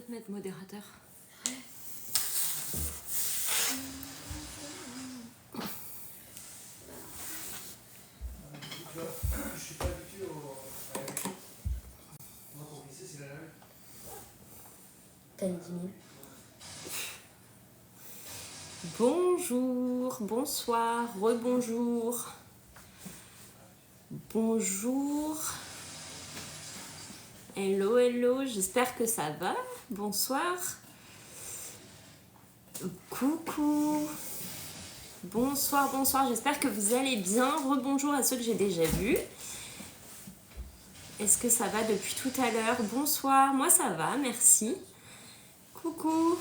peux te mettre modérateur. Je suis pas habitué au... Moi, pour glisser, c'est la lame. T'as une 10 000. Bonjour, bonsoir, rebonjour. Bonjour. Hello, hello, j'espère que ça va. Bonsoir. Coucou. Bonsoir, bonsoir, j'espère que vous allez bien. Rebonjour à ceux que j'ai déjà vus. Est-ce que ça va depuis tout à l'heure? Bonsoir, moi ça va, merci. Coucou.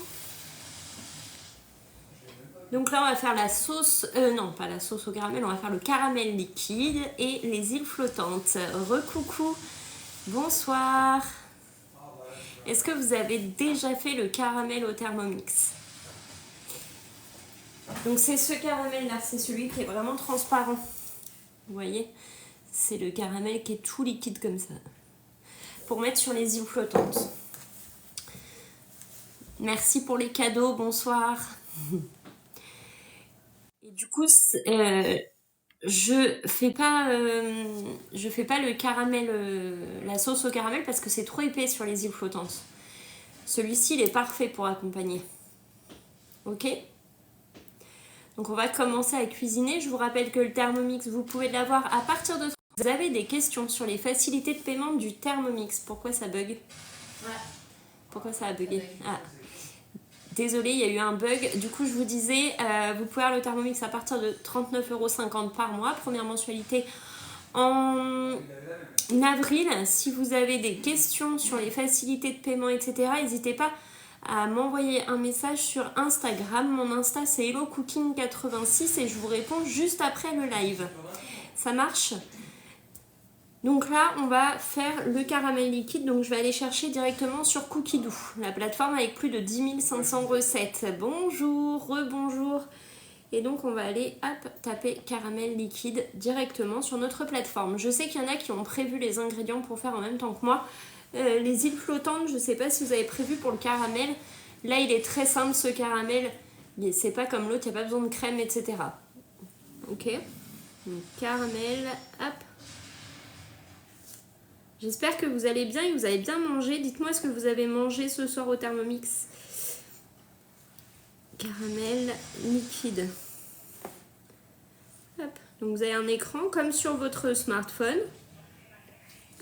Donc là on va faire la sauce, non pas la sauce au caramel, on va faire le caramel liquide et les îles flottantes. Recoucou, bonsoir. Est-ce que vous avez déjà fait le caramel au Thermomix? Donc c'est ce caramel là, c'est celui qui est vraiment transparent. Vous voyez? C'est le caramel qui est tout liquide comme ça. Pour mettre sur les îles flottantes. Merci pour les cadeaux, bonsoir. Et du coup, je fais pas le caramel, la sauce au caramel parce que c'est trop épais sur les îles flottantes. Celui-ci, il est parfait pour accompagner. Ok? Donc on va commencer à cuisiner. Je vous rappelle que le Thermomix, vous pouvez l'avoir à partir de... Vous avez des questions sur les facilités de paiement du Thermomix. Pourquoi ça bug? Ouais. Pourquoi ça a bugué? Ah. Désolée, il y a eu un bug. Du coup, je vous disais, vous pouvez avoir le Thermomix à partir de 39,50 € par mois. Première mensualité en avril. Si vous avez des questions sur les facilités de paiement, etc., n'hésitez pas à m'envoyer un message sur Instagram. Mon Insta, c'est HelloCooking86 et je vous réponds juste après le live. Ça marche? Donc là, on va faire le caramel liquide. Donc je vais aller chercher directement sur Cookidoo, la plateforme avec plus de 10 500 recettes. Bonjour, rebonjour. Et donc on va aller taper caramel liquide directement sur notre plateforme. Je sais qu'il y en a qui ont prévu les ingrédients pour faire en même temps que moi. Les îles flottantes, je ne sais pas si vous avez prévu pour le caramel. Là, il est très simple ce caramel. C'est pas comme l'autre, il n'y a pas besoin de crème, etc. Ok. Donc caramel, hop. J'espère que vous allez bien et que vous avez bien mangé. Dites-moi ce que vous avez mangé ce soir au Thermomix. Caramel liquide. Hop. Donc vous avez un écran comme sur votre smartphone.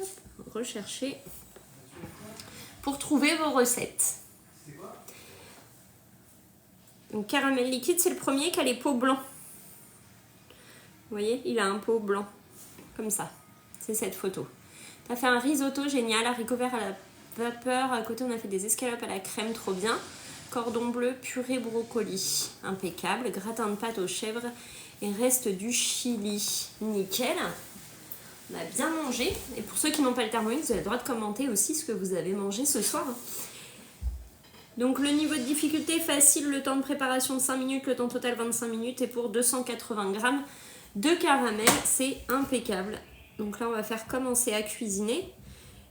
Hop. Recherchez pour trouver vos recettes. Donc caramel liquide, c'est le premier qui a les pots blancs. Vous voyez, il a un pot blanc. Comme ça. C'est cette photo. On a fait un risotto génial, haricots verts à la vapeur. À côté, on a fait des escalopes à la crème, trop bien. Cordon bleu, purée brocoli, impeccable. Gratin de pâte aux chèvres et reste du chili. Nickel. On a bien mangé. Et pour ceux qui n'ont pas le Thermomix, vous avez le droit de commenter aussi ce que vous avez mangé ce soir. Donc le niveau de difficulté facile, le temps de préparation 5 minutes, le temps total 25 minutes. Et pour 280 grammes de caramel, c'est impeccable. Donc là, on va faire commencer à cuisiner.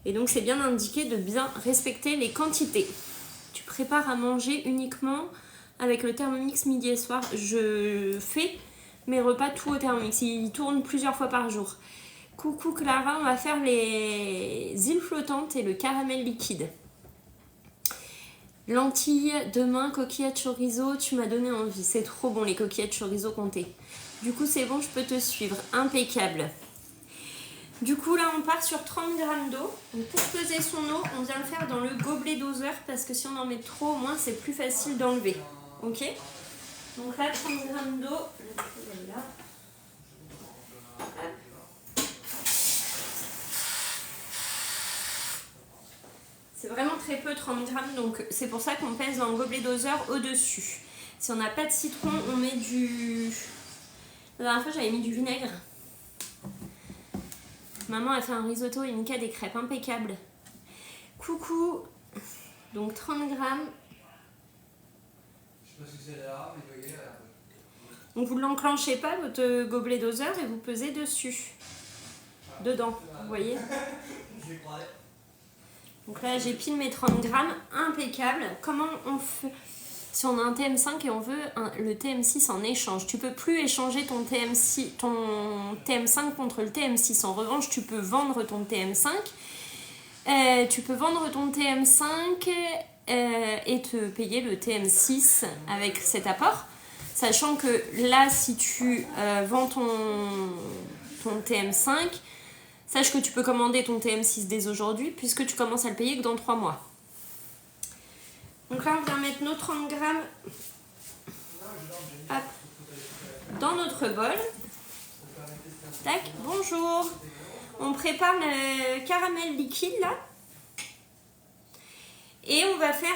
Et donc, c'est bien indiqué de bien respecter les quantités. Tu prépares à manger uniquement avec le Thermomix midi et soir. Je fais mes repas tout au Thermomix. Il tourne plusieurs fois par jour. Coucou Clara, on va faire les îles flottantes et le caramel liquide. Lentilles demain, coquillettes chorizo, tu m'as donné envie. C'est trop bon les coquillettes chorizo comté. Du coup, c'est bon, je peux te suivre. Impeccable. Du coup, là, on part sur 30 g d'eau. Donc, pour peser son eau, on vient le faire dans le gobelet doseur parce que si on en met trop, au moins, c'est plus facile d'enlever. Ok? Donc là, 30 g d'eau. C'est vraiment très peu, 30 g. Donc, c'est pour ça qu'on pèse dans le gobelet doseur au-dessus. Si on n'a pas de citron, on met du... La dernière fois, j'avais mis du vinaigre. Maman a fait un risotto et Mika des crêpes impeccables. Coucou. Donc 30 grammes. Je sais pas ce que c'est là, mais il doit y aller. Donc vous ne l'enclenchez pas, votre gobelet doseur, et vous pesez dessus. Dedans, vous voyez. Je les croirais. Donc là, j'épile mes 30 grammes, impeccable. Comment on fait si on a un TM5 et on veut le TM6 en échange? Tu peux plus échanger ton TM5 contre le TM6. En revanche, tu peux vendre ton TM5. Tu peux vendre ton TM5 et te payer le TM6 avec cet apport. Sachant que là, si tu vends ton TM5, sache que tu peux commander ton TM6 dès aujourd'hui puisque tu commences à le payer que dans 3 mois. Donc là, on vient mettre nos 30 grammes hop, dans notre bol. Tac, bonjour. On prépare le caramel liquide là. Et on va faire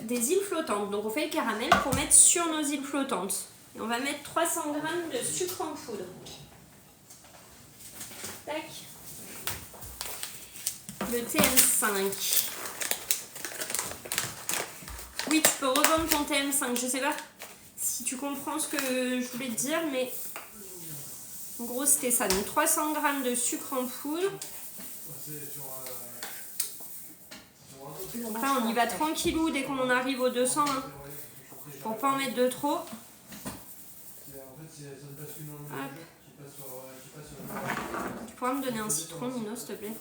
des îles flottantes. Donc on fait le caramel pour mettre sur nos îles flottantes. Et on va mettre 300 g de sucre en poudre. Tac. Le TM5. Oui, tu peux revendre ton TM5. Je sais pas si tu comprends ce que je voulais te dire, mais en gros c'était ça. Donc 300 g de sucre en poudre. Donc là on y va tranquillou dès qu'on en arrive aux 200 hein, pour pas en mettre de trop. Hop. Tu pourras me donner un citron, Nino, s'il te plaît?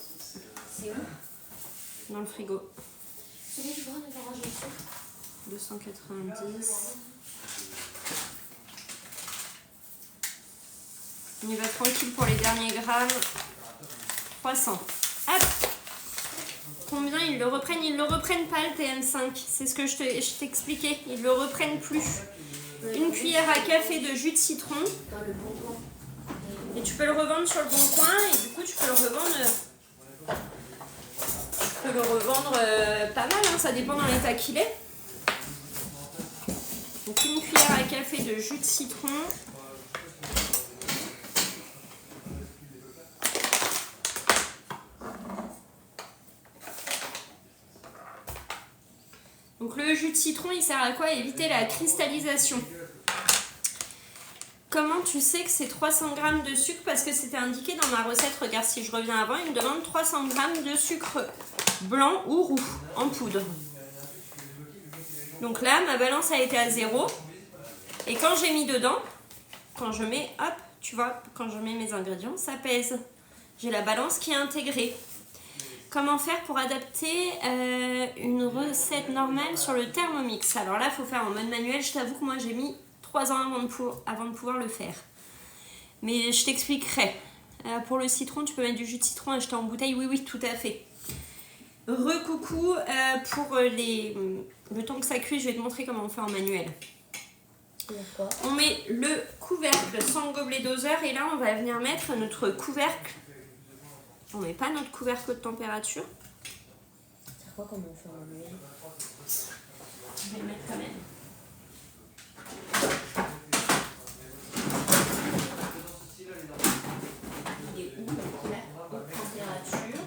C'est où? Dans le frigo. Celui du brun de garage dessus. 290. On y va tranquille pour les derniers grammes. 300. Hop. Combien ils le reprennent? Ils le reprennent pas le TM5. C'est ce que je t'expliquais. Ils le reprennent plus. Une cuillère à café de jus de citron. Dans le bon coin. Et tu peux le revendre sur le bon coin. Et du coup, tu peux le revendre. Pas mal. Hein, ça dépend dans l'état qu'il est. Donc une cuillère à café de jus de citron. Donc le jus de citron, il sert à quoi? À éviter la cristallisation. Comment tu sais que c'est 300 g de sucre? Parce que c'était indiqué dans ma recette. Regarde, si je reviens avant, il me demande 300 g de sucre blanc ou roux en poudre. Donc là, ma balance a été à 0. Et quand j'ai mis dedans, quand je mets, hop, tu vois, quand je mets mes ingrédients, ça pèse. J'ai la balance qui est intégrée. Comment faire pour adapter une recette normale sur le Thermomix? Alors là, il faut faire en mode manuel. Je t'avoue que moi, j'ai mis 3 ans avant de pouvoir le faire. Mais je t'expliquerai. Pour le citron, tu peux mettre du jus de citron acheté en bouteille. Oui, oui, tout à fait. Recoucou, pour le temps que ça cuit, je vais te montrer comment on fait en manuel. On met le couvercle sans gobelet doseur et là on va venir mettre notre couvercle. On met pas notre couvercle de température. C'est quoi comment on fait en manuel? Je vais le mettre quand même. Il est où le couvercle de température?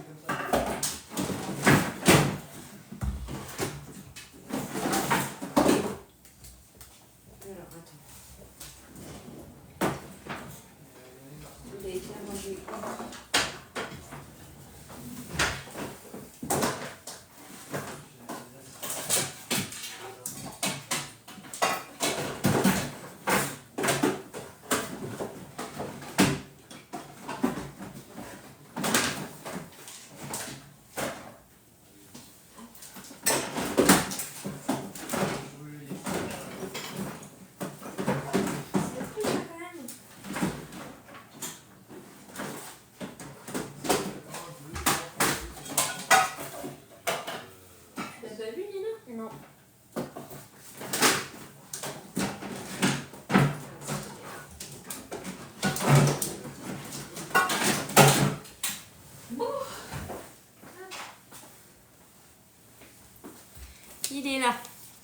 Non. Il est là.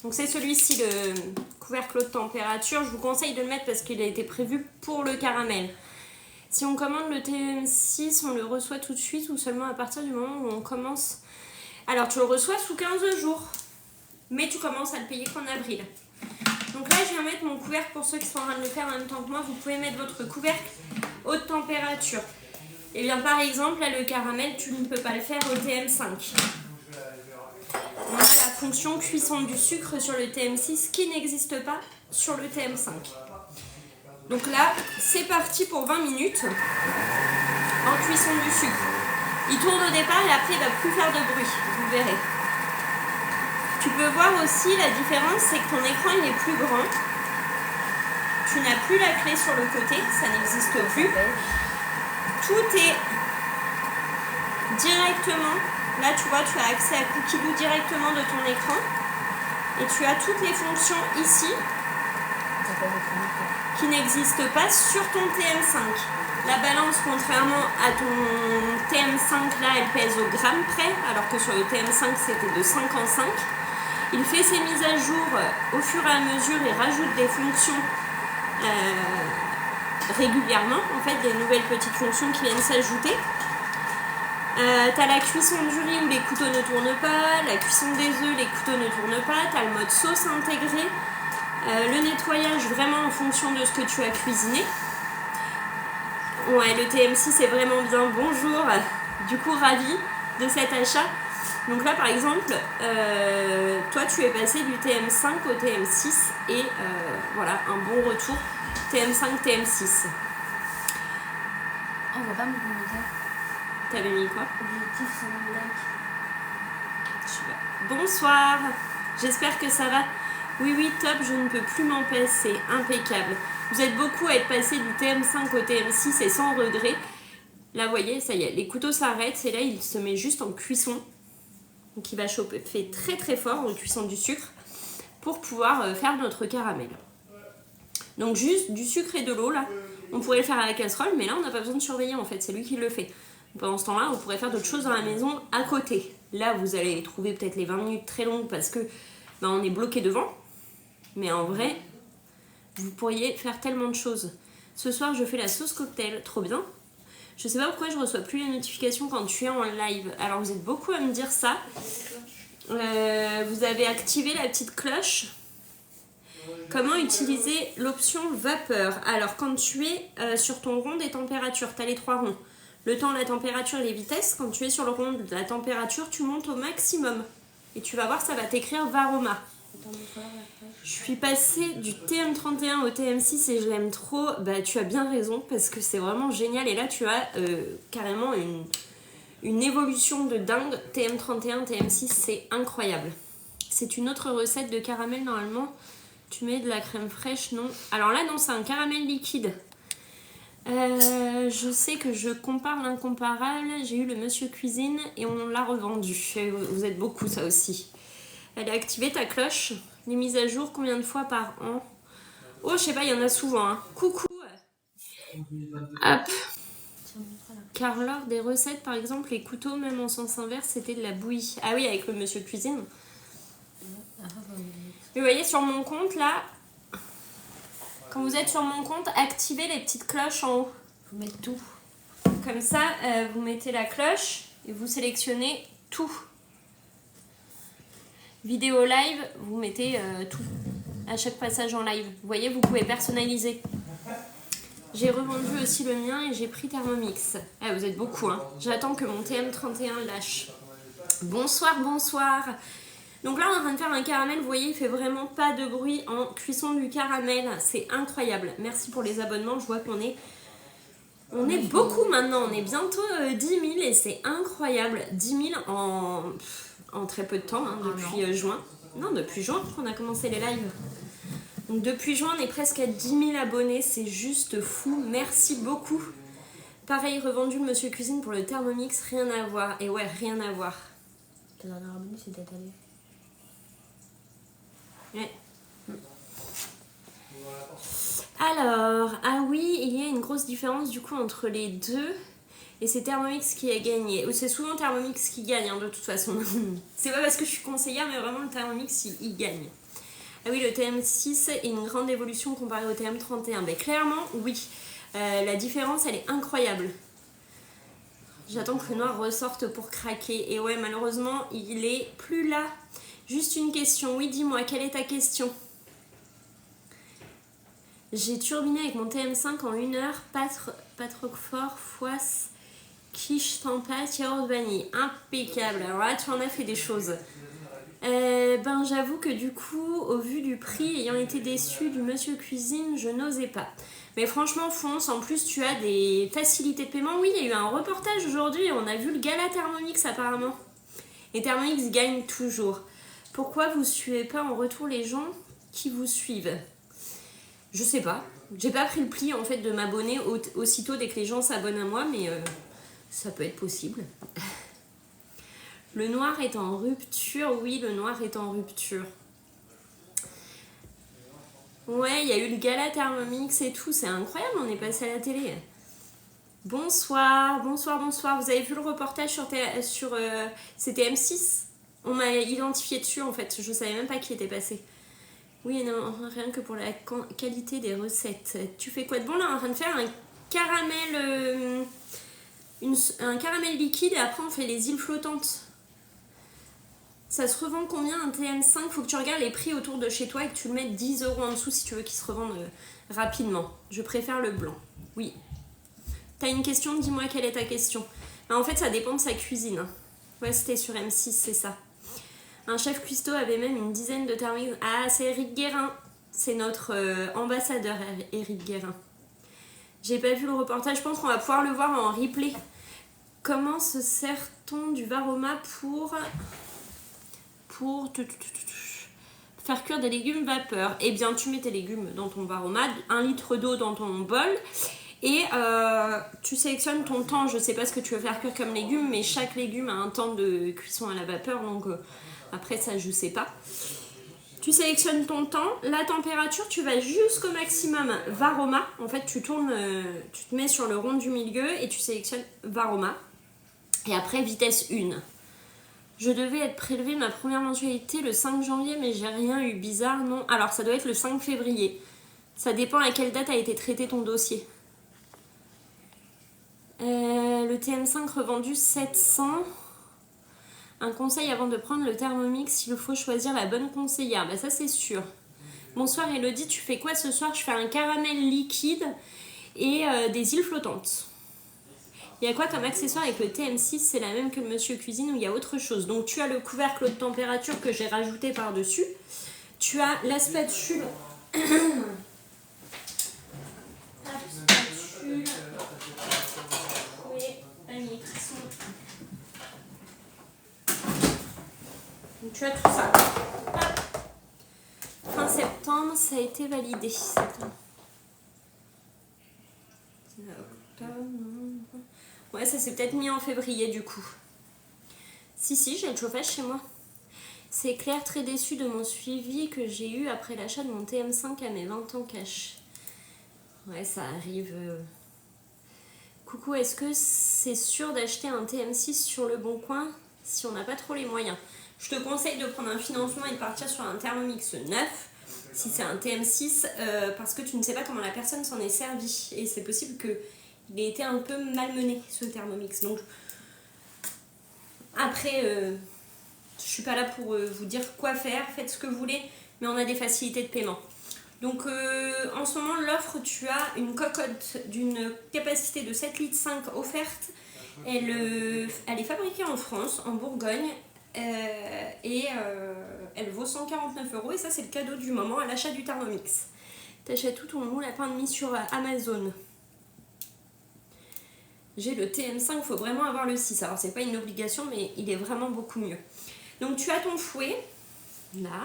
Donc c'est celui-ci, le couvercle de température. Je vous conseille de le mettre parce qu'il a été prévu pour le caramel. Si on commande le TM6, on le reçoit tout de suite ou seulement à partir du moment où on commence. Alors tu le reçois sous 15 jours. Mais tu commences à le payer qu'en avril. Donc là, je viens mettre mon couvercle pour ceux qui sont en train de le faire en même temps que moi. Vous pouvez mettre votre couvercle haute température. Et bien par exemple, là le caramel, tu ne peux pas le faire au TM5. On a la fonction cuisson du sucre sur le TM6 qui n'existe pas sur le TM5. Donc là, c'est parti pour 20 minutes en cuisson du sucre. Il tourne au départ et après il ne va plus faire de bruit, vous verrez. Tu peux voir aussi la différence, c'est que ton écran il est plus grand. Tu n'as plus la clé sur le côté, ça n'existe plus. Tout est directement, là tu vois, tu as accès à Cookidoo directement de ton écran. Et tu as toutes les fonctions ici qui n'existent pas sur ton TM5. La balance, contrairement à ton TM5, là, elle pèse au gramme près, alors que sur le TM5, c'était de 5 en 5. Il fait ses mises à jour au fur et à mesure et rajoute des fonctions régulièrement, en fait, des nouvelles petites fonctions qui viennent s'ajouter. T'as la cuisson du riz où les couteaux ne tournent pas, la cuisson des œufs, les couteaux ne tournent pas, t'as le mode sauce intégré, le nettoyage vraiment en fonction de ce que tu as cuisiné. Ouais, le TM6 est vraiment bien, bonjour, du coup ravi de cet achat. Donc là par exemple, toi tu es passé du TM5 au TM6 et voilà, un bon retour, TM5, TM6. On va pas me demander ça. T'avais mis quoi? Objectif 100 000 likes. Super. Bonsoir, j'espère que ça va. Oui, top, je ne peux plus m'en passer, impeccable. Vous êtes beaucoup à être passé du TM5 au TM6 et sans regret. Là, vous voyez, ça y est, les couteaux s'arrêtent et là, il se met juste en cuisson. Donc, il va chauffer fait très très fort en cuisson du sucre pour pouvoir faire notre caramel. Donc, juste du sucre et de l'eau, là. On pourrait le faire à la casserole, mais là, on n'a pas besoin de surveiller, en fait. C'est lui qui le fait. Pendant ce temps-là, on pourrait faire d'autres choses dans la maison à côté. Là, vous allez trouver peut-être les 20 minutes très longues parce que on est bloqué devant. Mais en vrai, vous pourriez faire tellement de choses. Ce soir, je fais la sauce cocktail. Trop bien. Je sais pas pourquoi je reçois plus les notifications quand tu es en live. Alors, vous êtes beaucoup à me dire ça. Vous avez activé la petite cloche. Comment utiliser l'option vapeur? Alors, quand tu es sur ton rond des températures, tu as les 3 ronds. Le temps, la température et les vitesses. Quand tu es sur le rond de la température, tu montes au maximum. Et tu vas voir, ça va t'écrire Varoma. Je suis passée du TM31 au TM6 et je l'aime trop. Bah, tu as bien raison parce que c'est vraiment génial. Et là, tu as carrément une évolution de dingue. TM31, TM6, c'est incroyable. C'est une autre recette de caramel normalement. Tu mets de la crème fraîche, non? Alors là, non, c'est un caramel liquide. Je sais que je compare l'incomparable. J'ai eu le Monsieur Cuisine et on l'a revendu. Vous êtes beaucoup, ça aussi. Elle a activé ta cloche. Les mises à jour, combien de fois par an? Oh, je sais pas, il y en a souvent. Hein. Coucou. Hop. Car lors des recettes, par exemple, les couteaux, même en sens inverse, c'était de la bouillie. Ah oui, avec le Monsieur Cuisine. Mais vous voyez, sur mon compte, là, quand vous êtes sur mon compte, activez les petites cloches en haut. Faut mettre tout. Comme ça, vous mettez la cloche et vous sélectionnez tout. Vidéo live, vous mettez tout. À chaque passage en live. Vous voyez, vous pouvez personnaliser. J'ai revendu aussi le mien et j'ai pris Thermomix. Ah, vous êtes beaucoup, hein. J'attends que mon TM31 lâche. Bonsoir, bonsoir. Donc là, on est en train de faire un caramel. Vous voyez, il fait vraiment pas de bruit en cuisson du caramel. C'est incroyable. Merci pour les abonnements. Je vois qu'on est... On est beaucoup maintenant. On est bientôt 10 000 et c'est incroyable. 10 000 en très peu de temps, hein, depuis juin. Non, depuis juin qu'on a commencé les lives. Donc depuis juin, on est presque à 10 000 abonnés. C'est juste fou. Merci beaucoup. Pareil, revendu le Monsieur Cuisine pour le Thermomix. Rien à voir. Et ouais, rien à voir. Ta dernière abonnée, c'est détaillé. Ouais. Alors, ah oui, il y a une grosse différence du coup entre les deux. Et c'est Thermomix qui a gagné. Ou c'est souvent Thermomix qui gagne, hein, de toute façon. C'est pas parce que je suis conseillère, mais vraiment le Thermomix, il gagne. Ah oui, le TM6 est une grande évolution comparée au TM31. Ben, clairement, oui. La différence, elle est incroyable. J'attends que le noir ressorte pour craquer. Et ouais, malheureusement, il est plus là. Juste une question. Oui, dis-moi, quelle est ta question? J'ai turbiné avec mon TM5 en 1 heure. Pas trop fort, Fouasse Quiche tempête, yaourt vanille. Impeccable. Alors là, tu en as fait des choses. Ben, j'avoue que du coup, au vu du prix, ayant été déçue du monsieur cuisine, je n'osais pas. Mais franchement, fonce. En plus, tu as des facilités de paiement. Oui, il y a eu un reportage aujourd'hui. On a vu le gala Thermomix apparemment. Et Thermomix gagne toujours. Pourquoi vous suivez pas en retour les gens qui vous suivent? Je sais pas. J'ai pas pris le pli en fait de m'abonner aussitôt dès que les gens s'abonnent à moi, mais ça peut être possible. Le noir est en rupture. Oui, le noir est en rupture. Ouais, il y a eu le gala Thermomix et tout. C'est incroyable, on est passé à la télé. Bonsoir, bonsoir, bonsoir. Vous avez vu le reportage sur c'était M6? On m'a identifié dessus en fait. Je savais même pas qui était passé. Oui, non, rien que pour la qualité des recettes. Tu fais quoi de bon là? On est en train de faire un caramel, un caramel liquide et après on fait les îles flottantes. Ça se revend combien un TM5? Faut que tu regardes les prix autour de chez toi et que tu le mettes 10 € en dessous si tu veux qu'il se revende rapidement. Je préfère le blanc. Oui. T'as une question? Dis-moi quelle est ta question. Ben, en fait, ça dépend de sa cuisine. Ouais, c'était sur M6, c'est ça. Un chef cuistot avait même une dizaine de Thermomix. Ah, c'est Eric Guérin. C'est notre ambassadeur, Eric Guérin. J'ai pas vu le reportage. Je pense qu'on va pouvoir le voir en replay. Comment se sert-on du Varoma pour faire cuire des légumes vapeur? Eh bien, tu mets tes légumes dans ton Varoma, 1 litre d'eau dans ton bol et tu sélectionnes ton temps. Je sais pas ce que tu veux faire cuire comme légumes, mais chaque légume a un temps de cuisson à la vapeur, donc après ça je sais pas. Tu sélectionnes ton temps, la température, tu vas jusqu'au maximum Varoma. En fait, tu tournes, tu te mets sur le rond du milieu et tu sélectionnes Varoma. Et après, vitesse 1. Je devais être prélevée ma première mensualité le 5 janvier, mais j'ai rien eu. Bizarre, non? Alors, ça doit être le 5 février. Ça dépend à quelle date a été traité ton dossier. Le TM5 revendu 700. Un conseil avant de prendre le Thermomix, il faut choisir la bonne conseillère. Bah ça, c'est sûr. Bonsoir Elodie, tu fais quoi ce soir? Je fais un caramel liquide et des îles flottantes. Il y a quoi comme accessoire avec le TM6? C'est la même que le monsieur cuisine ou il y a autre chose? Donc tu as le couvercle de température que j'ai rajouté par-dessus. Tu as la spatule. Oui, panier cuisson. Donc tu as tout ça. Hop. Fin septembre, ça a été validé. Ouais, ça s'est peut-être mis en février du coup. Si, j'ai le chauffage chez moi. C'est Claire, très déçue de mon suivi que j'ai eu après l'achat de mon TM5 à mes 20 ans cash. Ouais, ça arrive. Coucou, est-ce que c'est sûr d'acheter un TM6 sur le bon coin si on n'a pas trop les moyens? Je te conseille de prendre un financement et de partir sur un Thermomix neuf si c'est un TM6 parce que tu ne sais pas comment la personne s'en est servie et c'est possible qu'il ait été un peu malmené ce Thermomix. Donc après, je suis pas là pour vous dire quoi faire, faites ce que vous voulez, mais on a des facilités de paiement. Donc en ce moment, l'offre, tu as une cocotte d'une capacité de 7,5 litres offerte. Elle est fabriquée en France, en Bourgogne. Et elle vaut 149 € et ça c'est le cadeau du moment à l'achat du Thermomix. T'achètes tout ton moule à pain de mie sur Amazon. J'ai le TM5, il faut vraiment avoir le 6. Alors c'est pas une obligation mais il est vraiment beaucoup mieux. Donc tu as ton fouet là.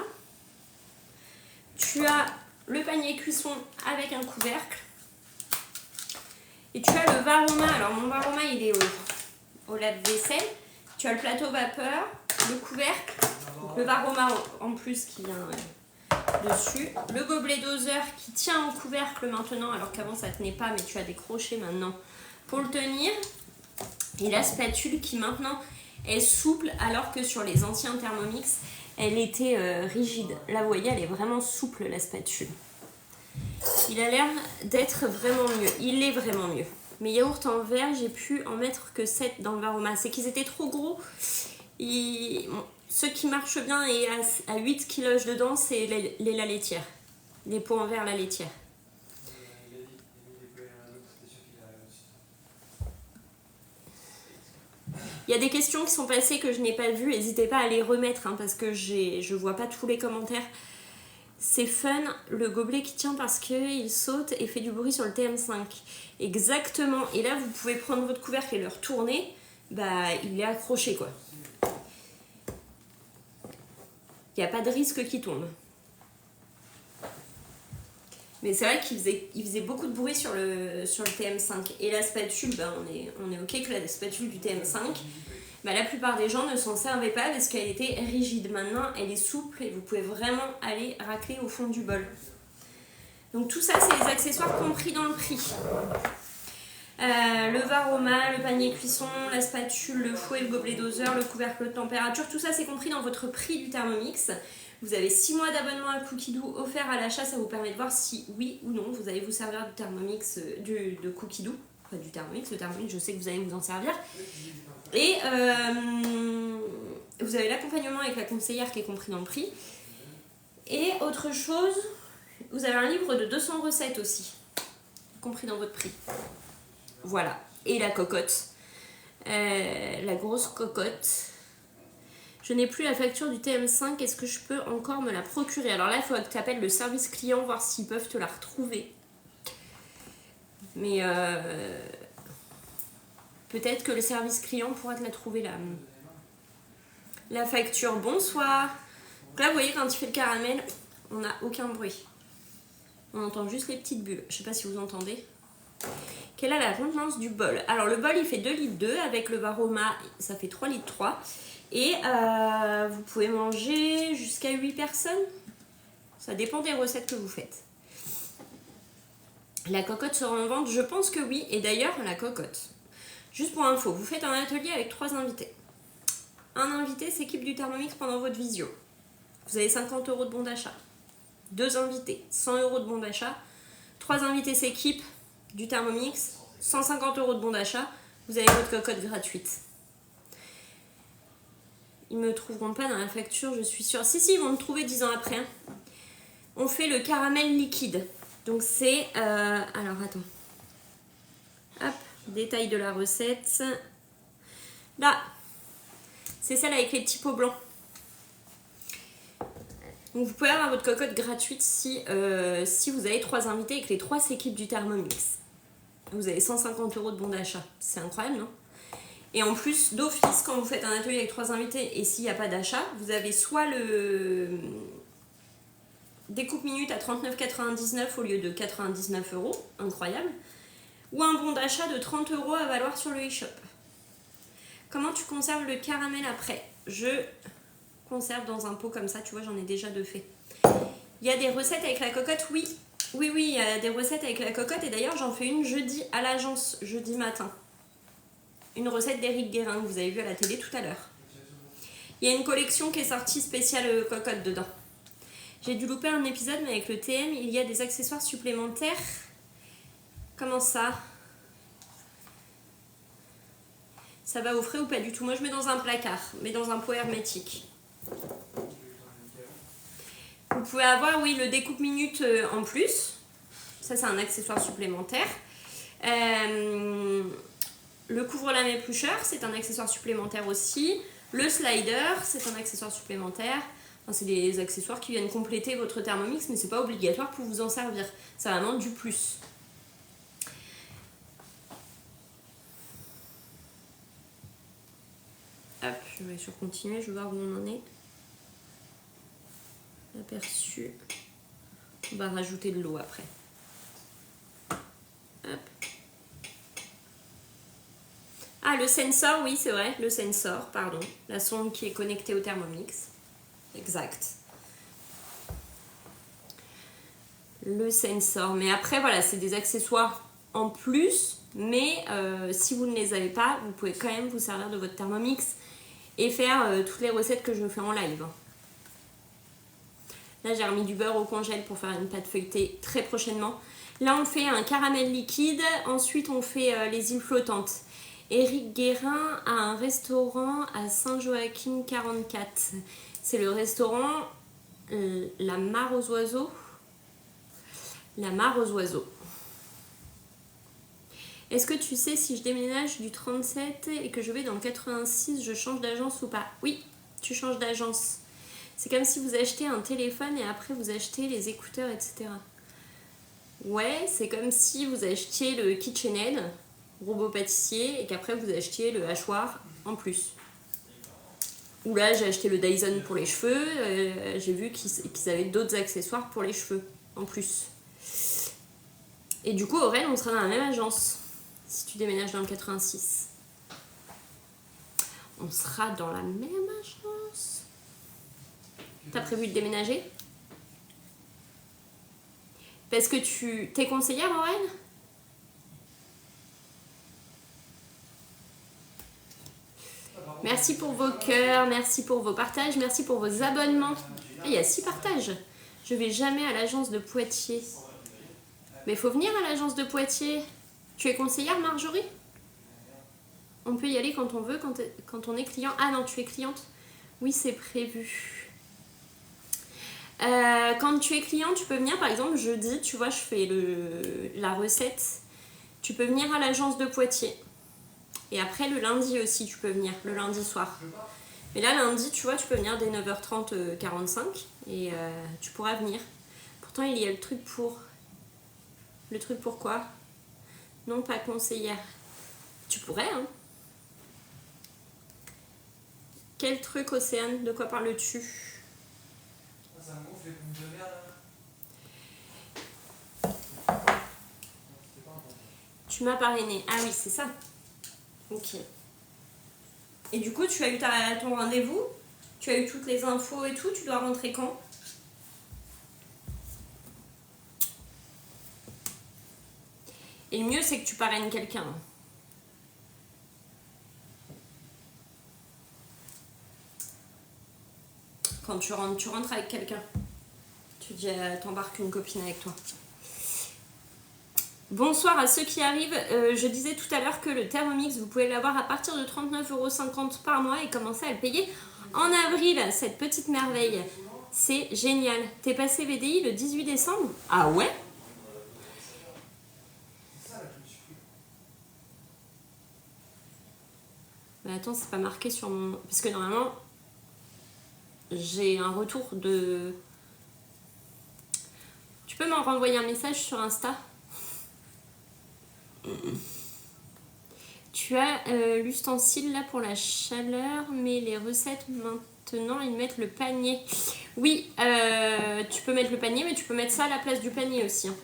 Tu as le panier cuisson avec un couvercle. Et tu as le Varoma. Alors mon Varoma il est au lave-vaisselle. Tu as le plateau vapeur, le couvercle, donc le Varoma en plus qui vient dessus, le gobelet doseur qui tient au couvercle maintenant, alors qu'avant ça tenait pas, mais tu as des crochets maintenant pour le tenir, et la spatule qui maintenant est souple, alors que sur les anciens Thermomix, elle était rigide. Là, vous voyez, elle est vraiment souple, la spatule. Il a l'air d'être vraiment mieux, il est vraiment mieux. Mes yaourts en verre, j'ai pu en mettre que 7 dans le Varoma. C'est qu'ils étaient trop gros. Bon, ceux qui marchent bien et à 8 kilos dedans, c'est la laitière. Les pots en verre, la laitière. Il y a des questions qui sont passées que je n'ai pas vues, n'hésitez pas à les remettre hein, parce que je vois pas tous les commentaires. C'est fun, le gobelet qui tient parce qu'il saute et fait du bruit sur le TM5. Exactement, et là vous pouvez prendre votre couvercle et le retourner, bah il est accroché quoi. Il n'y a pas de risque qu'il tombe. Mais c'est vrai qu'il faisait beaucoup de bruit sur le TM5. Et la spatule, bah on est ok que la spatule du TM5, bah la plupart des gens ne s'en servaient pas parce qu'elle était rigide. Maintenant, elle est souple et vous pouvez vraiment aller racler au fond du bol. Donc tout ça, c'est les accessoires compris dans le prix. Le varoma, le panier cuisson, la spatule, le fouet, le gobelet doseur, le couvercle de température, tout ça c'est compris dans votre prix du Thermomix. Vous avez 6 mois d'abonnement à Cookidoo offert à l'achat, ça vous permet de voir si oui ou non vous allez vous servir du Thermomix, de Cookidoo, enfin du Thermomix, le Thermomix je sais que vous allez vous en servir. Et vous avez l'accompagnement avec la conseillère qui est compris dans le prix. Et autre chose, vous avez un livre de 200 recettes aussi, compris dans votre prix. Voilà, et la cocotte, la grosse cocotte. Je n'ai plus la facture du TM5, est-ce que je peux encore me la procurer? Alors là, il faudra que tu appelles le service client, voir s'ils peuvent te la retrouver. Mais peut-être que le service client pourra te la trouver là. La facture, bonsoir. Donc là, vous voyez, quand il fait le caramel, on n'a aucun bruit. On entend juste les petites bulles. Je ne sais pas si vous entendez. Quelle est la contenance du bol? Alors le bol il fait 2,2 litres avec le varoma ça fait 3,3 litres et vous pouvez manger jusqu'à 8 personnes. Ça dépend des recettes que vous faites. La cocotte sera en vente? Je pense que oui. Et d'ailleurs la cocotte, juste pour info, vous faites un atelier avec 3 invités. Un invité s'équipe du Thermomix pendant votre visio. Vous avez 50 € de bon d'achat. 2 invités, 100 € de bon d'achat. 3 invités s'équipent du Thermomix, 150 € de bon d'achat, vous avez votre cocotte gratuite. Ils me trouveront pas dans la facture, je suis sûre. Si, ils vont me trouver 10 ans après. On fait le caramel liquide. Donc c'est... alors attends. Hop, détail de la recette. Là, c'est celle avec les petits pots blancs. Donc vous pouvez avoir votre cocotte gratuite si vous avez 3 invités et que les 3 s'équipent du Thermomix. Vous avez 150 € de bon d'achat. C'est incroyable, non? Et en plus, d'office, quand vous faites un atelier avec 3 invités et s'il n'y a pas d'achat, vous avez soit le découpe minute à 39,99 € au lieu de 99 €, incroyable, ou un bon d'achat de 30 € à valoir sur le e-shop. Comment tu conserves le caramel après? Je conserve dans un pot comme ça, tu vois, j'en ai déjà 2 faits. Il y a des recettes avec la cocotte, oui. Oui, il y a des recettes avec la cocotte et d'ailleurs j'en fais une jeudi à l'agence, jeudi matin. Une recette d'Éric Guérin que vous avez vue à la télé tout à l'heure. Il y a une collection qui est sortie spéciale cocotte dedans. J'ai dû louper un épisode mais avec le TM il y a des accessoires supplémentaires. Comment ça? Ça va au frais ou pas du tout? Moi je mets dans un placard, mais dans un pot hermétique. Vous pouvez avoir, oui, le découpe minute en plus. Ça, c'est un accessoire supplémentaire. Le couvre-lame éplucheur, c'est un accessoire supplémentaire aussi. Le slider, c'est un accessoire supplémentaire. Enfin, c'est des accessoires qui viennent compléter votre Thermomix, mais c'est pas obligatoire pour vous en servir. C'est vraiment du plus. Hop, je vais sur continuer, je vais voir où on en est. Aperçu. On va rajouter de l'eau après. Hop. Ah, le sensor, oui, c'est vrai, le sensor, pardon. La sonde qui est connectée au Thermomix. Exact. Le sensor. Mais après, voilà, c'est des accessoires en plus. Mais si vous ne les avez pas, vous pouvez quand même vous servir de votre Thermomix et faire toutes les recettes que je fais en live. Là, j'ai remis du beurre au congèle pour faire une pâte feuilletée très prochainement. Là, on fait un caramel liquide. Ensuite, on fait les îles flottantes. Éric Guérin a un restaurant à Saint-Joachim 44. C'est le restaurant La Mare aux Oiseaux. La Mare aux Oiseaux. Est-ce que tu sais si je déménage du 37 et que je vais dans le 86, je change d'agence ou pas? Oui, tu changes d'agence. C'est comme si vous achetez un téléphone et après vous achetez les écouteurs, etc. Ouais, c'est comme si vous achetiez le KitchenAid, robot pâtissier, et qu'après vous achetiez le hachoir en plus. Ou là, j'ai acheté le Dyson pour les cheveux, j'ai vu qu'ils avaient d'autres accessoires pour les cheveux en plus. Et du coup, Aurel, on sera dans la même agence si tu déménages dans le 86. On sera dans la même agence. T'as prévu de déménager? Parce que t'es conseillère, Aurel? Merci pour vos cœurs, merci pour vos partages, merci pour vos abonnements. Ah, il y a 6 partages. Je vais jamais à l'agence de Poitiers. Mais il faut venir à l'agence de Poitiers. Tu es conseillère, Marjorie? On peut y aller quand on veut, quand on est client. Ah non, tu es cliente? Oui, c'est prévu. Quand tu es client, tu peux venir, par exemple, jeudi, tu vois, je fais la recette. Tu peux venir à l'agence de Poitiers. Et après, le lundi aussi, tu peux venir, le lundi soir. Mais là, lundi, tu vois, tu peux venir dès 9h30, 45. Et tu pourras venir. Pourtant, il y a le truc pour... Le truc pour quoi? Non, pas conseillère. Tu pourrais, hein. Quel truc, Océane? De quoi parles-tu? C'est un gros fait comme de merde là. Tu m'as parrainé. Ah oui, c'est ça. Ok. Et du coup, tu as eu ton rendez-vous? Tu as eu toutes les infos et tout? Tu dois rentrer quand? Et le mieux, c'est que tu parraines quelqu'un. Quand tu rentres avec quelqu'un. Tu dis, t'embarques une copine avec toi. Bonsoir à ceux qui arrivent. Je disais tout à l'heure que le Thermomix, vous pouvez l'avoir à partir de 39,50 € par mois et commencer à le payer en avril, cette petite merveille. C'est génial. T'es passé VDI le 18 décembre? Ah ouais? Mais attends, c'est pas marqué sur mon... Parce que normalement, j'ai un retour de... Tu peux m'en renvoyer un message sur Insta? Tu as l'ustensile là pour la chaleur, mais les recettes maintenant, ils mettent le panier. Oui, tu peux mettre le panier, mais tu peux mettre ça à la place du panier aussi. Hein.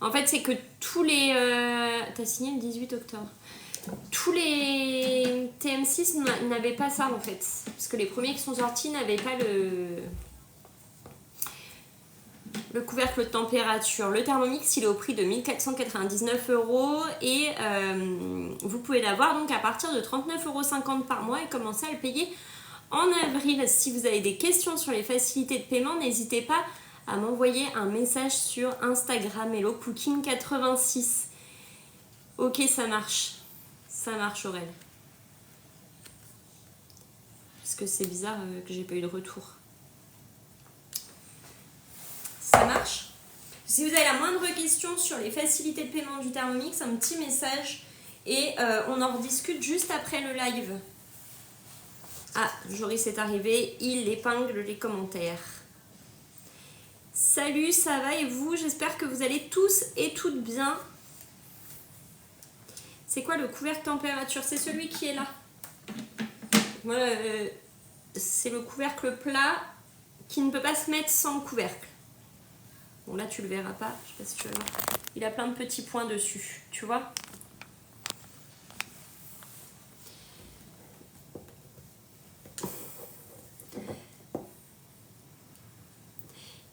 En fait, c'est que tous les... T'as signé le 18 octobre. Tous les TM6 n'avaient pas ça en fait. Parce que les premiers qui sont sortis n'avaient pas le couvercle de température. Le Thermomix, il est au prix de 1499 € et vous pouvez l'avoir donc à partir de 39,50 € par mois et commencer à le payer en avril. Si vous avez des questions sur les facilités de paiement, n'hésitez pas à m'envoyer un message sur Instagram, Hello Cooking 86. Ok, ça marche. Ça marche, Aurel. Parce que c'est bizarre que j'ai pas eu de retour. Ça marche? Si vous avez la moindre question sur les facilités de paiement du Thermomix, un petit message et on en rediscute juste après le live. Ah, Joris est arrivé, il épingle les commentaires. Salut, ça va et vous? J'espère que vous allez tous et toutes bien. C'est quoi le couvercle température? C'est celui qui est là. Voilà, c'est le couvercle plat qui ne peut pas se mettre sans couvercle. Bon là tu le verras pas, je sais pas si tu vas voir. Il a plein de petits points dessus, tu vois.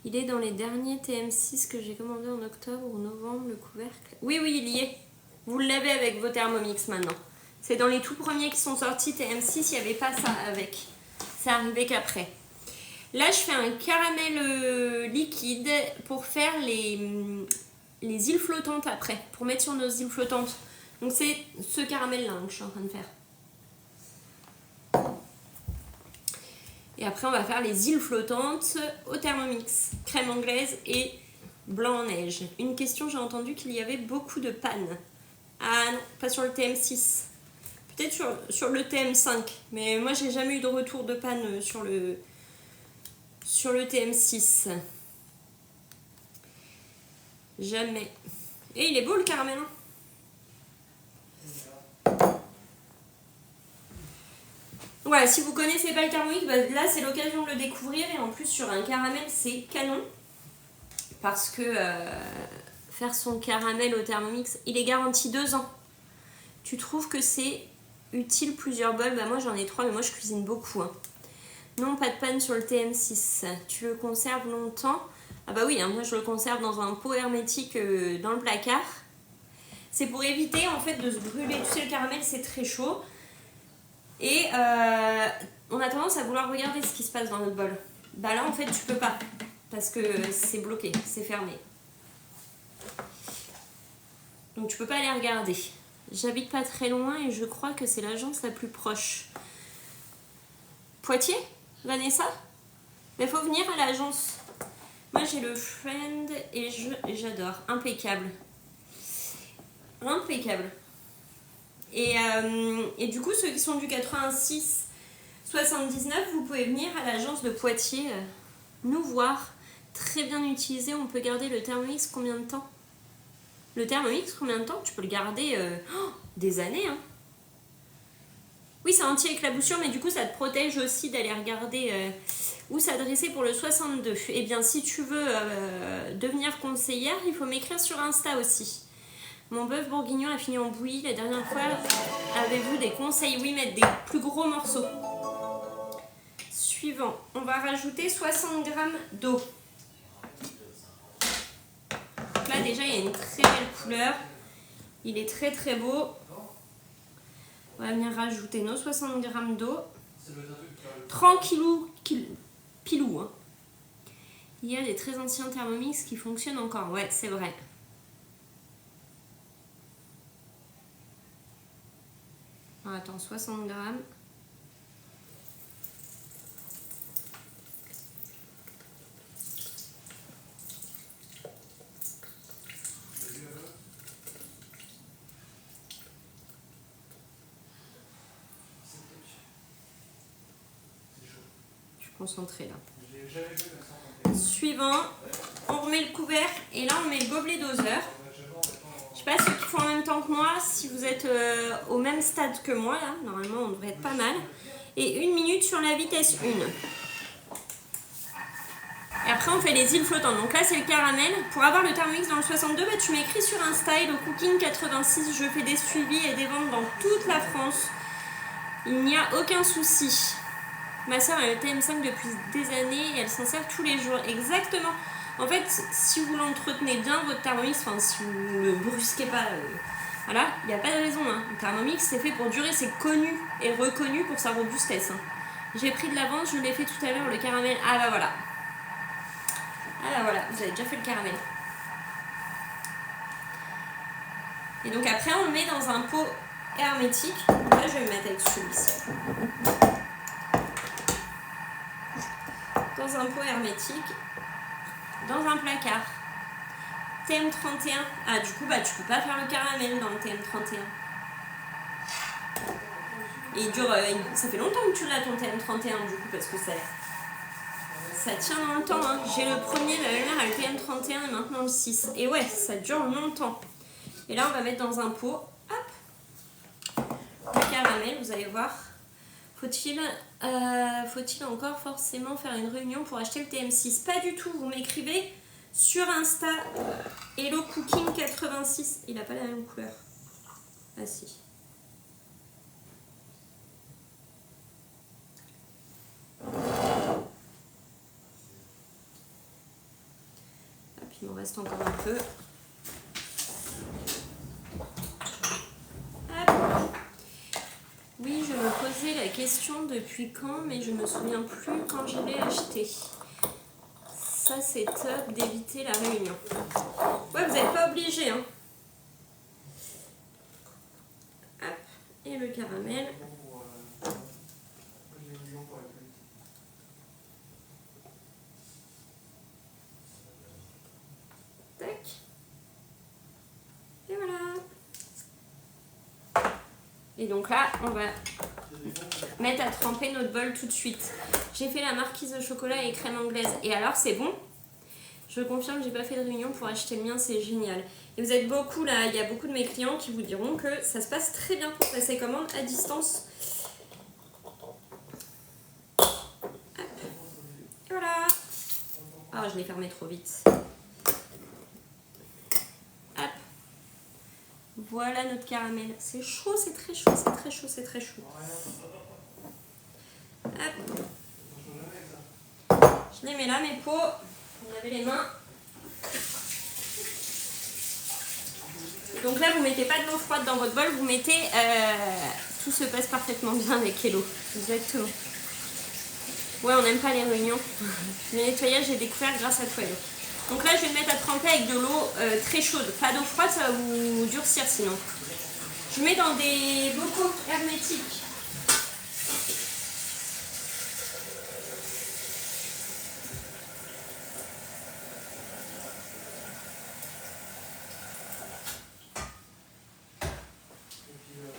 Il est dans les derniers TM6 que j'ai commandé en octobre ou novembre, le couvercle. Oui, oui, il y est. Vous l'avez avec vos Thermomix maintenant. C'est dans les tout premiers qui sont sortis TM6, il n'y avait pas ça avec. C'est arrivé qu'après. Là, je fais un caramel liquide pour faire les îles flottantes après. Pour mettre sur nos îles flottantes. Donc c'est ce caramel-là que je suis en train de faire. Et après, on va faire les îles flottantes au Thermomix. Crème anglaise et Blanc en neige. Une question, j'ai entendu qu'il y avait beaucoup de pannes. Ah non, pas sur le TM6. Peut-être sur le TM5. Mais moi, j'ai jamais eu de retour de panne sur le TM6. Jamais. Et il est beau le caramel. Voilà, si vous connaissez pas le Thermomix, bah là c'est l'occasion de le découvrir. Et en plus sur un caramel c'est canon. Parce que faire son caramel au Thermomix, il est garanti 2 ans. Tu trouves que c'est utile plusieurs bols? Bah moi j'en ai 3 mais moi je cuisine beaucoup. Hein. Non, pas de panne sur le TM6. Tu le conserves longtemps? Ah bah oui, hein, moi je le conserve dans un pot hermétique dans le placard. C'est pour éviter en fait de se brûler. Tu sais le caramel c'est très chaud. Et on a tendance à vouloir regarder ce qui se passe dans notre bol. Bah là en fait tu peux pas. Parce que c'est bloqué, c'est fermé. Donc tu peux pas aller regarder. J'habite pas très loin et je crois que c'est l'agence la plus proche. Poitiers, Vanessa? Il faut venir à l'agence. Moi j'ai le Friend et j'adore. Impeccable. Impeccable. Et du coup, ceux qui sont du 86 79, vous pouvez venir à l'agence de Poitiers nous voir. Très bien utilisé. On peut garder le Thermomix combien de temps? Le Thermomix, combien de temps? Tu peux le garder des années. Hein. Oui, c'est anti-éclaboussure, mais du coup, ça te protège aussi d'aller regarder où s'adresser pour le 62. Eh bien, si tu veux devenir conseillère, il faut m'écrire sur Insta aussi. Mon bœuf bourguignon a fini en bouillie. La dernière fois, avez-vous des conseils? Oui, mettre des plus gros morceaux. Suivant, on va rajouter 60 g d'eau. Là, déjà, il y a une très belle couleur. Il est très très beau. On va venir rajouter nos 60 g d'eau. Tranquillou, pilou. Hein. Il y a des très anciens Thermomix qui fonctionnent encore. Ouais, c'est vrai. Alors, attends, 60 g. Concentré là. Suivant, on remet le couvercle et là on met le gobelet doseur. Je sais pas ceux qui font en même temps que moi, si vous êtes au même stade que moi là, normalement on devrait être pas mal. Et 1 minute sur la vitesse 1. Et après on fait les îles flottantes. Donc là c'est le caramel. Pour avoir le Thermomix dans le 62, bah, tu m'écris sur Insta et le Cooking 86. Je fais des suivis et des ventes dans toute la France. Il n'y a aucun souci. Ma soeur a le TM5 depuis des années et elle s'en sert tous les jours. Exactement. En fait, si vous l'entretenez bien, votre Thermomix, enfin si vous ne le brusquez pas, voilà, il n'y a pas de raison. Hein. Le Thermomix, c'est fait pour durer, c'est connu et reconnu pour sa robustesse. Hein. J'ai pris de l'avance, je l'ai fait tout à l'heure, le caramel. Ah bah voilà. Ah bah voilà, vous avez déjà fait le caramel. Et donc après, on le met dans un pot hermétique. Donc là, je vais me mettre avec celui-ci. Dans un pot hermétique, dans un placard. TM31. Ah, du coup, bah, tu peux pas faire le caramel dans le TM31. Et il dure. Ça fait longtemps que tu l'as ton TM31, du coup, parce que ça tient dans le temps. Hein. J'ai le premier, la lumière a le TM31 et maintenant le 6. Et ouais, ça dure longtemps. Et là, on va mettre dans un pot. Hop. Le caramel, vous allez voir. Faut-il encore forcément faire une réunion pour acheter le TM6? Pas du tout, vous m'écrivez sur Insta Hello Cooking 86. Il n'a pas la même couleur. Ah si. Ah, puis il m'en reste encore un peu. Oui, je me posais la question depuis quand, mais je ne me souviens plus quand je l'ai acheté. Ça, c'est top d'éviter la réunion. Ouais, vous n'êtes pas obligé. Hein. Hop, et le caramel. Et donc là, on va mettre à tremper notre bol tout de suite. J'ai fait la marquise au chocolat et crème anglaise. Et alors, c'est bon. Je confirme, j'ai pas fait de réunion pour acheter le mien, c'est génial. Et vous êtes beaucoup là, il y a beaucoup de mes clients qui vous diront que ça se passe très bien pour passer commande à distance. Hop. Voilà. Ah, je l'ai fermé trop vite. Hop. Voilà notre caramel. C'est chaud, c'est très chaud, c'est très chaud, c'est très chaud. Hop. Je les mets là, mes pots. Vous avez les mains. Donc là, vous mettez pas de l'eau froide dans votre bol, vous mettez... tout se passe parfaitement bien avec Hello. Exactement. Ouais, on n'aime pas les réunions. Le nettoyage, j'ai découvert grâce à toi, Hello. Donc là, je vais le mettre à tremper avec de l'eau très chaude. Pas d'eau froide, ça va vous durcir sinon. Je mets dans des bocaux hermétiques.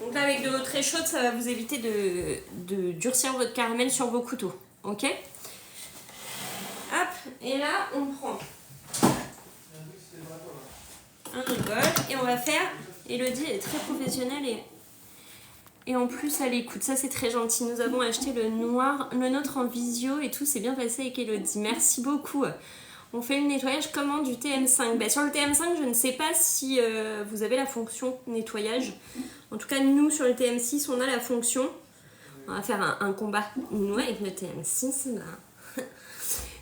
Donc là, avec de l'eau très chaude, ça va vous éviter de durcir votre caramel sur vos couteaux. Ok? Hop, et là, on prend un autre bol et on va faire... Elodie est très professionnelle et en plus elle écoute. Ça, c'est très gentil. Nous avons acheté le nôtre en visio et tout s'est bien passé avec Elodie. Merci beaucoup. On fait le nettoyage comment du TM5? Bah, sur le TM5, je ne sais pas si vous avez la fonction nettoyage. En tout cas, nous, sur le TM6, on a la fonction. On va faire un combat. Nous, avec le TM6, bah...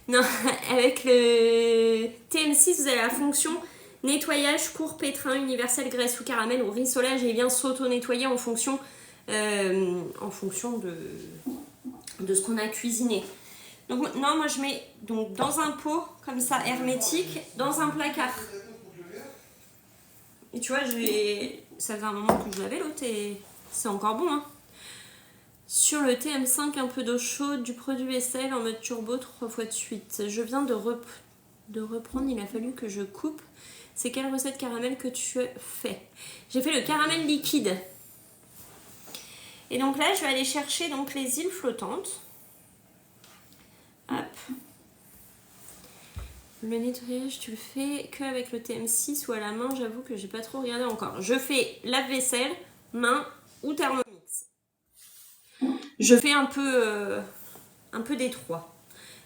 non, avec le TM6, vous avez la fonction nettoyage, court, pétrin, universel, graisse ou caramel ou rissolage et il vient s'auto-nettoyer en fonction de ce qu'on a cuisiné. Donc non, moi je mets donc dans un pot comme ça hermétique, dans un placard. Et tu vois, ça faisait un moment que je l'avais l'autre et c'est encore bon. Hein. Sur le TM5, un peu d'eau chaude, du produit vaisselle en mode turbo 3 fois de suite. Je viens de reprendre, il a fallu que je coupe. C'est quelle recette caramel que tu fais? J'ai fait le caramel liquide. Et donc là, je vais aller chercher donc les îles flottantes. Hop. Le nettoyage, tu le fais que avec le TM6 ou à la main? J'avoue que j'ai pas trop regardé encore. Je fais lave-vaisselle, main ou Thermomix. Je fais un peu des trois.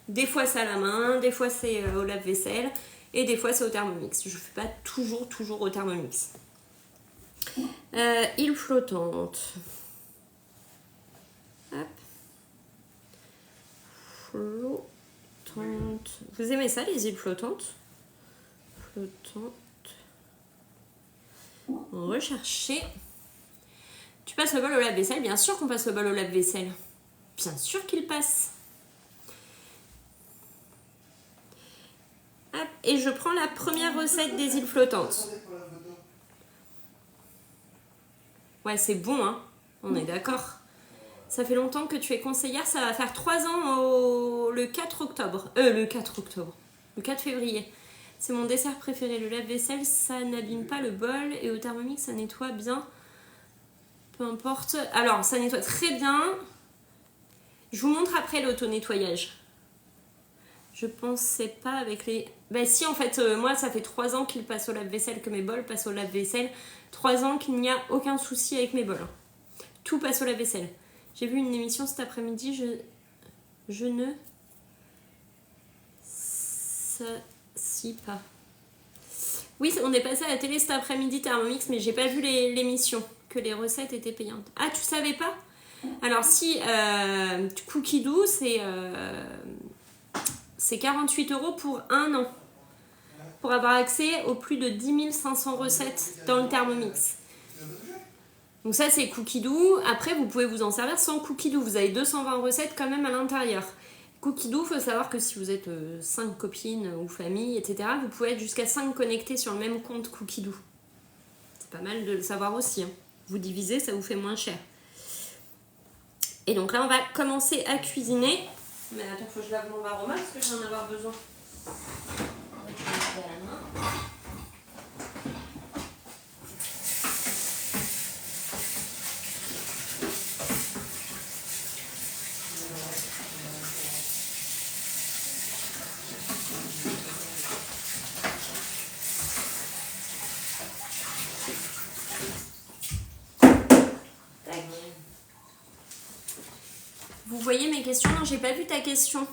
Des fois c'est à la main, des fois c'est au lave-vaisselle et des fois c'est au Thermomix. Je fais pas toujours au Thermomix. Île flottante. Hop. Flottante. Vous aimez ça, les îles flottantes? Flottante. Rechercher. Tu passes le bol au lave-vaisselle? Bien sûr qu'on passe le bol au lave-vaisselle. Bien sûr qu'il passe. Hop, et je prends la première recette des îles flottantes. Ouais, c'est bon, hein. On est d'accord. Ça fait longtemps que tu es conseillère. Ça va faire 3 ans le 4 octobre. Le 4 février. C'est mon dessert préféré. Le lave-vaisselle, ça n'abîme pas le bol. Et au Thermomix, ça nettoie bien. Peu importe. Alors, ça nettoie très bien. Je vous montre après l'auto-nettoyage. Je pensais pas avec les... Ben si, en fait, moi, ça fait 3 ans qu'il passe au lave-vaisselle, que mes bols passent au lave-vaisselle. 3 ans qu'il n'y a aucun souci avec mes bols. Tout passe au lave-vaisselle. J'ai vu une émission cet après-midi, je ne sais pas. Oui, on est passé à la télé cet après-midi Thermomix, mais j'ai pas vu l'émission, que les recettes étaient payantes. Ah, tu savais pas? Alors si, Cookie Doux, c'est 48 € pour 1 an. Pour avoir accès aux plus de 10 500 recettes dans le Thermomix. Donc ça, c'est Cookie Doux. Après, vous pouvez vous en servir sans Cookie Doux. Vous avez 220 recettes quand même à l'intérieur. Cookie Doux, il faut savoir que si vous êtes 5 copines ou famille, etc., vous pouvez être jusqu'à 5 connectés sur le même compte Cookie Doux. C'est pas mal de le savoir aussi. Hein. Vous divisez, ça vous fait moins cher. Et donc là, on va commencer à cuisiner. Mais attends, faut que je lave mon varoma parce que je vais en avoir besoin. Je vais laver à la main. question. Non, j'ai pas vu ta question.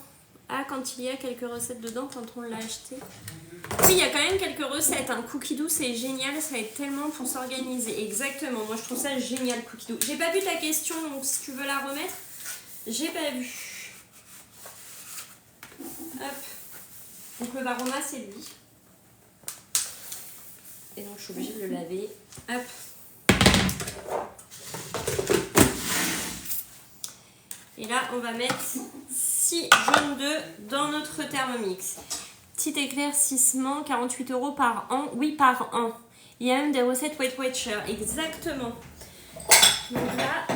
Ah, quand il y a quelques recettes dedans, quand on l'a acheté. Oui, il y a quand même quelques recettes. Un cookie doux, c'est génial. Ça aide tellement pour s'organiser. Exactement. Moi, je trouve ça génial, cookie doux. J'ai pas vu ta question, donc si tu veux la remettre, j'ai pas vu. Hop. Donc le Varoma, c'est lui. Et donc, je suis obligée de le laver. Hop. Et là, on va mettre 6 jaunes d'œufs dans notre Thermomix. Petit éclaircissement, 48 € par an. Oui, par an. Il y a même des recettes Weight Watcher. Exactement. Donc là, hop.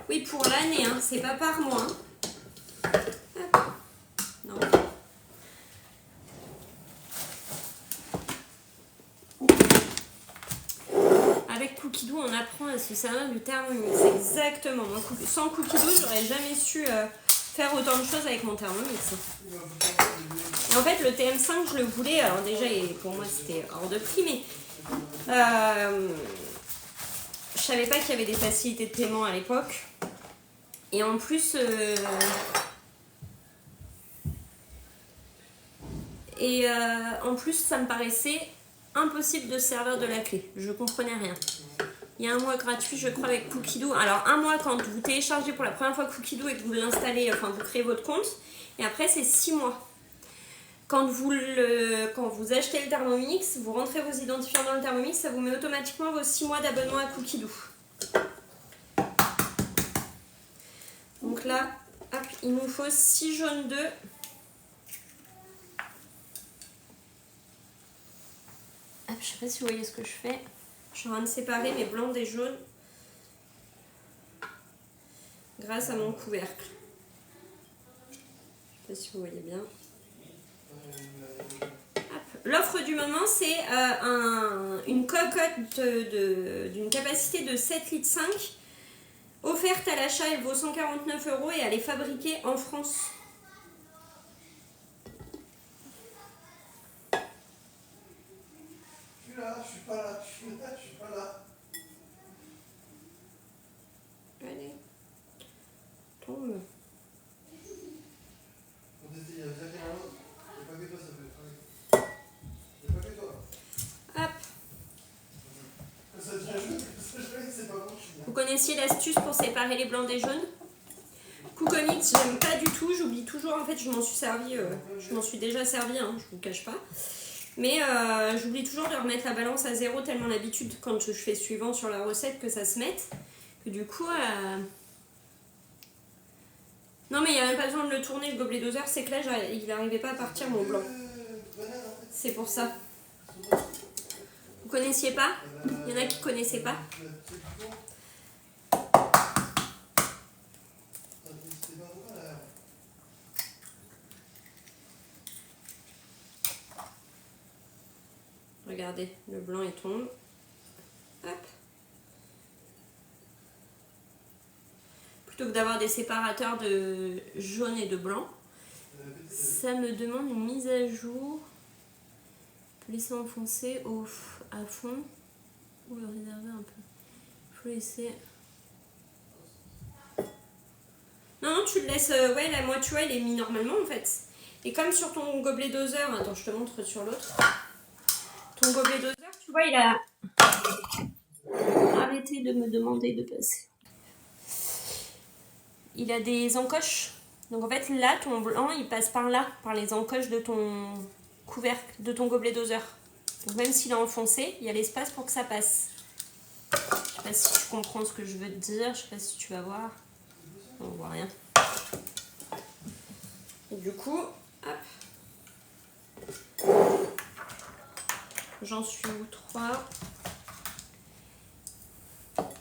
Oui, pour l'année, hein, c'est pas par mois. Hein. Hop. Non. Avec Cookie Doux, on apprend à se servir du Thermomix. Exactement. Moi, sans Cookie Doux, j'aurais jamais su faire autant de choses avec mon Thermomix. Et en fait, le TM5, je le voulais. Alors déjà, pour moi, c'était hors de prix, mais je savais pas qu'il y avait des facilités de paiement à l'époque. Et en plus, ça me paraissait impossible de se servir de la clé. Je comprenais rien. Il y a un mois gratuit, je crois, avec Cookie Doux. Alors, un mois quand vous téléchargez pour la première fois Cookie Doux et que vous l'installez, enfin, vous créez votre compte. Et après, c'est 6 mois. Quand vous achetez le Thermomix, vous rentrez vos identifiants dans le Thermomix, ça vous met automatiquement vos 6 mois d'abonnement à Cookie Doux. Donc là, hop, il nous faut 6 jaunes d'œufs. Hop, je sais pas si vous voyez ce que je fais. Je suis en train de séparer les blancs des jaunes grâce à mon couvercle. Je sais pas si vous voyez bien. L'offre du moment, c'est une cocotte d'une capacité de 7,5 litres, offerte à l'achat. Elle vaut 149 € et elle est fabriquée en France. Je suis pas là, je suis pas là. Allez, tombe. On était, il y a déjà quelqu'un d'autre. Il n'y a pas que toi, ça peut être. Il n'y a pas que toi. Hop. Ça devient jeu, c'est pas bon. Vous connaissiez l'astuce pour séparer les blancs des jaunes? Coocomix, j'aime pas du tout, j'oublie toujours, en fait je m'en suis servi, je m'en suis déjà servi, hein, je vous cache pas. Mais j'oublie toujours de remettre la balance à 0 tellement l'habitude quand je fais suivant sur la recette que ça se mette. Que du coup... Non mais il n'y a même pas besoin de le tourner le gobelet doseur, c'est que là il n'arrivait pas à partir mon blanc. C'est pour ça. Vous connaissiez pas? Il y en a qui connaissaient pas. Regardez, le blanc il tombe. Hop. Plutôt que d'avoir des séparateurs de jaune et de blanc, ça me demande une mise à jour. On peut laisser enfoncer à fond ou le réserver un peu. Il faut laisser. Non, tu le laisses. Ouais, là, moi, tu vois, il est mis normalement en fait. Et comme sur ton gobelet doseur, attends, je te montre sur l'autre. Ton gobelet doseur, tu vois, il a arrêté de me demander de passer. Il a des encoches. Donc en fait, là, ton blanc, il passe par là, par les encoches de ton couvercle, de ton gobelet doseur. Donc même s'il est enfoncé, il y a l'espace pour que ça passe. Je sais pas si tu comprends ce que je veux te dire, je sais pas si tu vas voir. On voit rien. Et du coup, hop. J'en suis où 3. Hop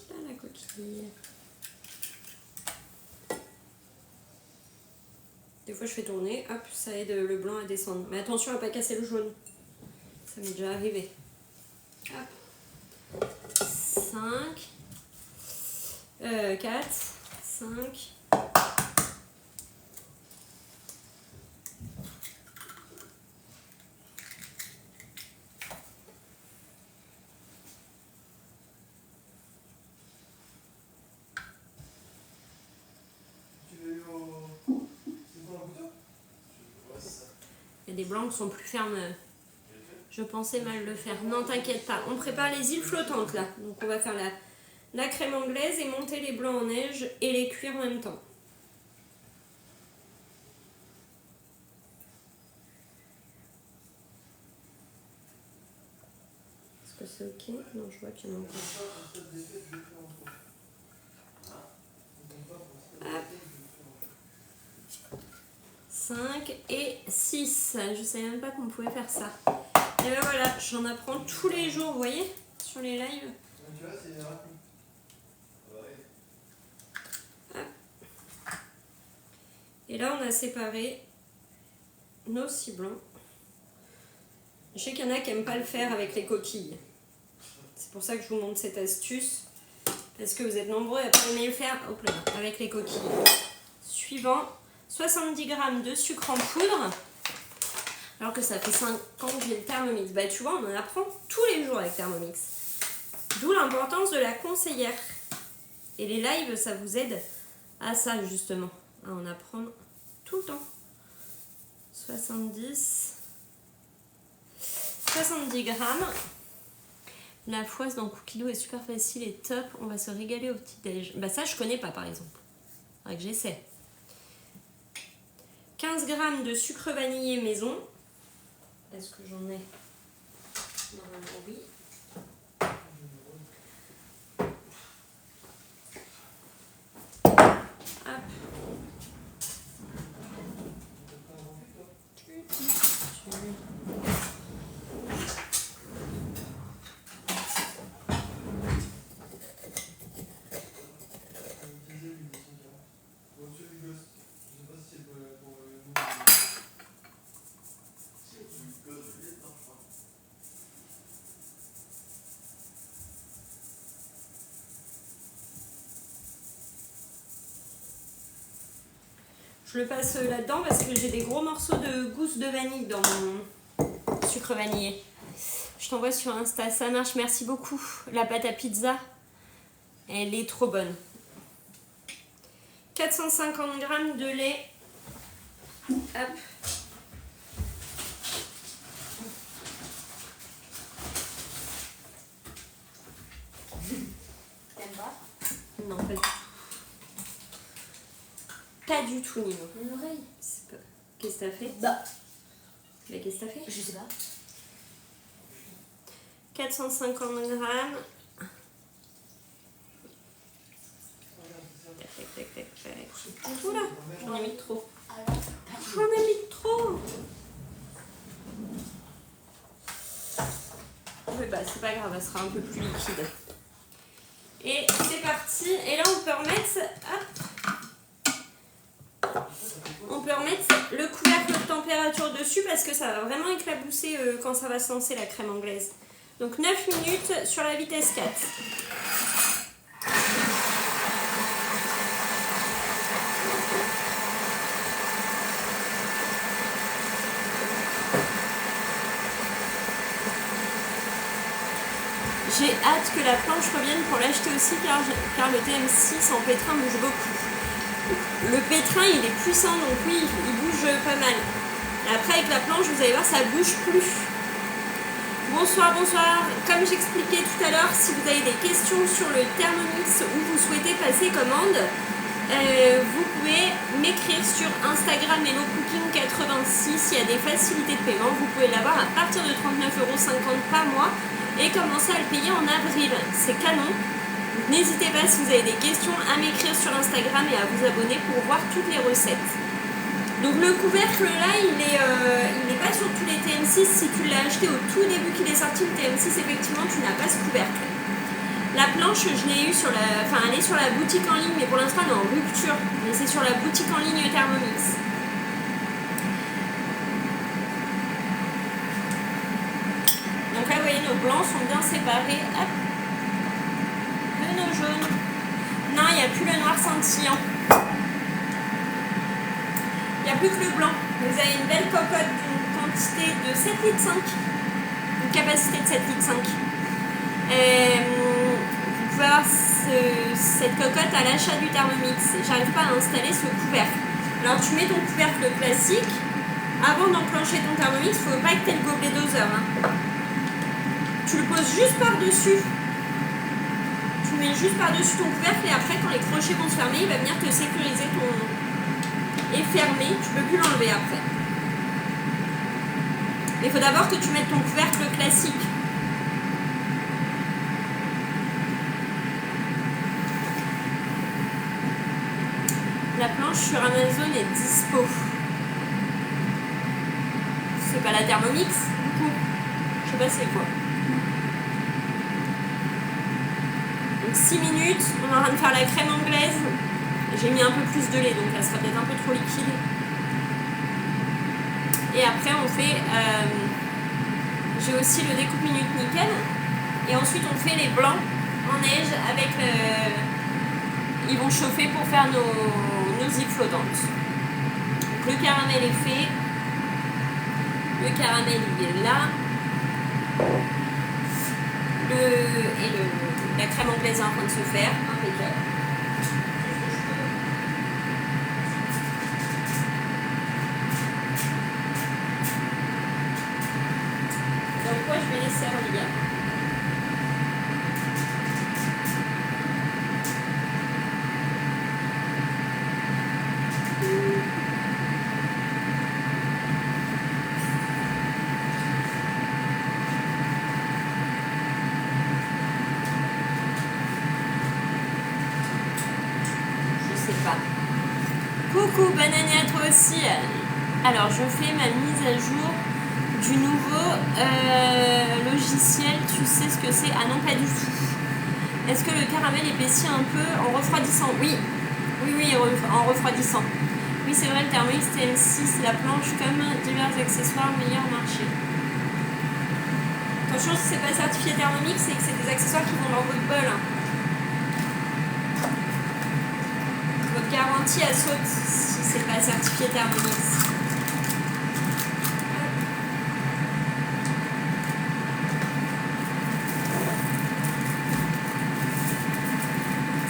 là, la coquille. Des fois je fais tourner, hop, ça aide le blanc à descendre. Mais attention à ne pas casser le jaune. Ça m'est déjà arrivé. Hop. 5. 4. 5. Il y a des blancs qui sont plus fermes. Je pensais mal le faire. Non, t'inquiète pas. On prépare les îles flottantes là. Donc on va faire la crème anglaise et monter les blancs en neige et les cuire en même temps. Est-ce que c'est ok? Non, je vois qu'il y en a encore. Hop. 5 et 6. Je savais même pas qu'on pouvait faire ça. Et ben voilà, j'en apprends tous les jours, vous voyez, sur les lives. Tu vois, c'est rapide. Et là, on a séparé nos 6 blancs. Je sais qu'il y en a qui n'aiment pas le faire avec les coquilles. C'est pour ça que je vous montre cette astuce. Parce que vous êtes nombreux à ne pas aimer le faire avec les coquilles. Suivant, 70 g de sucre en poudre. Alors que ça fait 5 ans que j'ai le Thermomix. Bah tu vois, on en apprend tous les jours avec Thermomix. D'où l'importance de la conseillère. Et les lives, ça vous aide à ça justement. À en apprendre tout le temps. 70 grammes. La foisse dans Cookie Dough est super facile et top. On va se régaler au petit-déj. Bah ça, je connais pas par exemple. Faudrait que j'essaie. 15 g de sucre vanillé maison. Est-ce que j'en ai? Normalement, oui. Hop. Je le passe là-dedans parce que j'ai des gros morceaux de gousse de vanille dans mon sucre vanillé. Je t'envoie sur Insta, ça marche, merci beaucoup. La pâte à pizza, elle est trop bonne. 450 g de lait. Hop. T'aimes pas? Non, pas du tout. Pas du tout, Nino. Une oreille. Qu'est-ce que t'as fait? Bah. Mais qu'est-ce que t'as fait? Je sais pas. 450 grammes. Tac, tac, tac, tac. Oula, j'en ai mis trop. J'en ai mis trop. Oui, bah c'est pas grave, elle sera un peu plus liquide. Et c'est parti. Et là, on peut remettre... Hop. On peut remettre le couvercle de température dessus parce que ça va vraiment éclabousser quand ça va se lancer la crème anglaise. Donc 9 minutes sur la vitesse 4. J'ai hâte que la planche revienne pour l'acheter aussi car le TM6 en pétrin bouge beaucoup. Le pétrin il est puissant donc oui il bouge pas mal. Et après avec la planche vous allez voir ça bouge plus. Bonsoir, bonsoir. Comme j'expliquais tout à l'heure, si vous avez des questions sur le Thermomix ou vous souhaitez passer commande, vous pouvez m'écrire sur Instagram HelloCooking86. Il y a des facilités de paiement. Vous pouvez l'avoir à partir de 39,50 € par mois et commencer à le payer en avril. C'est canon. N'hésitez pas si vous avez des questions à m'écrire sur Instagram et à vous abonner pour voir toutes les recettes. Donc le couvercle là, il est pas sur tous les TM6. Si tu l'as acheté au tout début qu'il est sorti, le TM6, effectivement, tu n'as pas ce couvercle. La planche, je l'ai eu sur la... Enfin, elle est sur la boutique en ligne, mais pour l'instant, elle est en rupture. Mais c'est sur la boutique en ligne Thermomix. Donc là, vous voyez, nos blancs sont bien séparés. Hop. De nos jaunes. Non, il n'y a plus le noir scintillant. Il n'y a plus que le blanc. Vous avez une belle cocotte d'une quantité de 7,5 litres. Une capacité de 7,5 litres. Vous pouvez avoir cette cocotte à l'achat du Thermomix. J'arrive pas à installer ce couvercle. Alors tu mets ton couvercle classique. avant d'enclencher ton Thermomix, il ne faut pas que tu aies le gobelet doseur. Hein. Tu le poses juste par-dessus. Tu mets juste par-dessus ton couvercle et après, quand les crochets vont se fermer, il va venir te sécuriser ton... Et fermé, tu ne peux plus l'enlever après. Il faut d'abord que tu mettes ton couvercle classique. La planche sur Amazon est dispo. C'est pas la Thermomix, du coup. Je sais pas c'est quoi. Donc 6 minutes, on est en train de faire la crème anglaise. J'ai mis un peu plus de lait, donc elle sera peut-être un peu trop liquide. Et après on fait... j'ai aussi le découpe minute nickel. Et ensuite on fait les blancs en neige avec ils vont chauffer pour faire nos îles flottantes. Donc le caramel est fait. Le caramel il est là. La crème anglaise est en train de se faire. Impeccable. Donc moi je vais les servir. Coucou Banani à toi aussi. Alors je fais ma mise à jour du nouveau logiciel. Tu sais ce que c'est? Ah non, pas du tout. Est-ce que le caramel épaissit un peu en refroidissant? Oui, en refroidissant. Oui, c'est vrai, le Thermomix TM6, la planche comme divers accessoires meilleur marché. Attention, si c'est pas certifié Thermomix, c'est que c'est des accessoires qui vont dans votre bol. Votre garantie elle saute si c'est pas certifié Thermomix.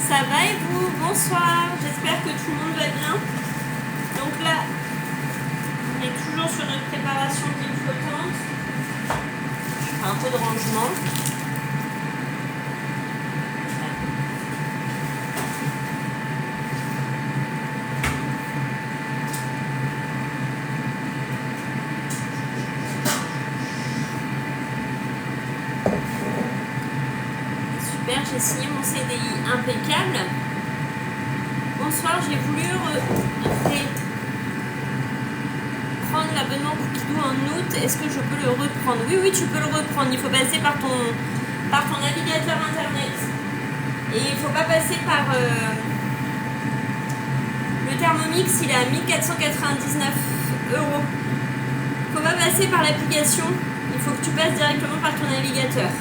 Ça va et vous? Bonsoir, j'espère que tout le monde va bien. Donc là, on est toujours sur notre préparation d'huile flottante. Je fais un peu de rangement. J'ai signé mon CDI impeccable. Bonsoir, j'ai voulu prendre l'abonnement Cookidoo en août. Est-ce que je peux le reprendre? Oui, tu peux le reprendre. Il faut passer par ton navigateur internet. Et il ne faut pas passer par... le Thermomix, il est à 1499 €. Il ne faut pas passer par l'application. Il faut que tu passes directement par ton navigateur.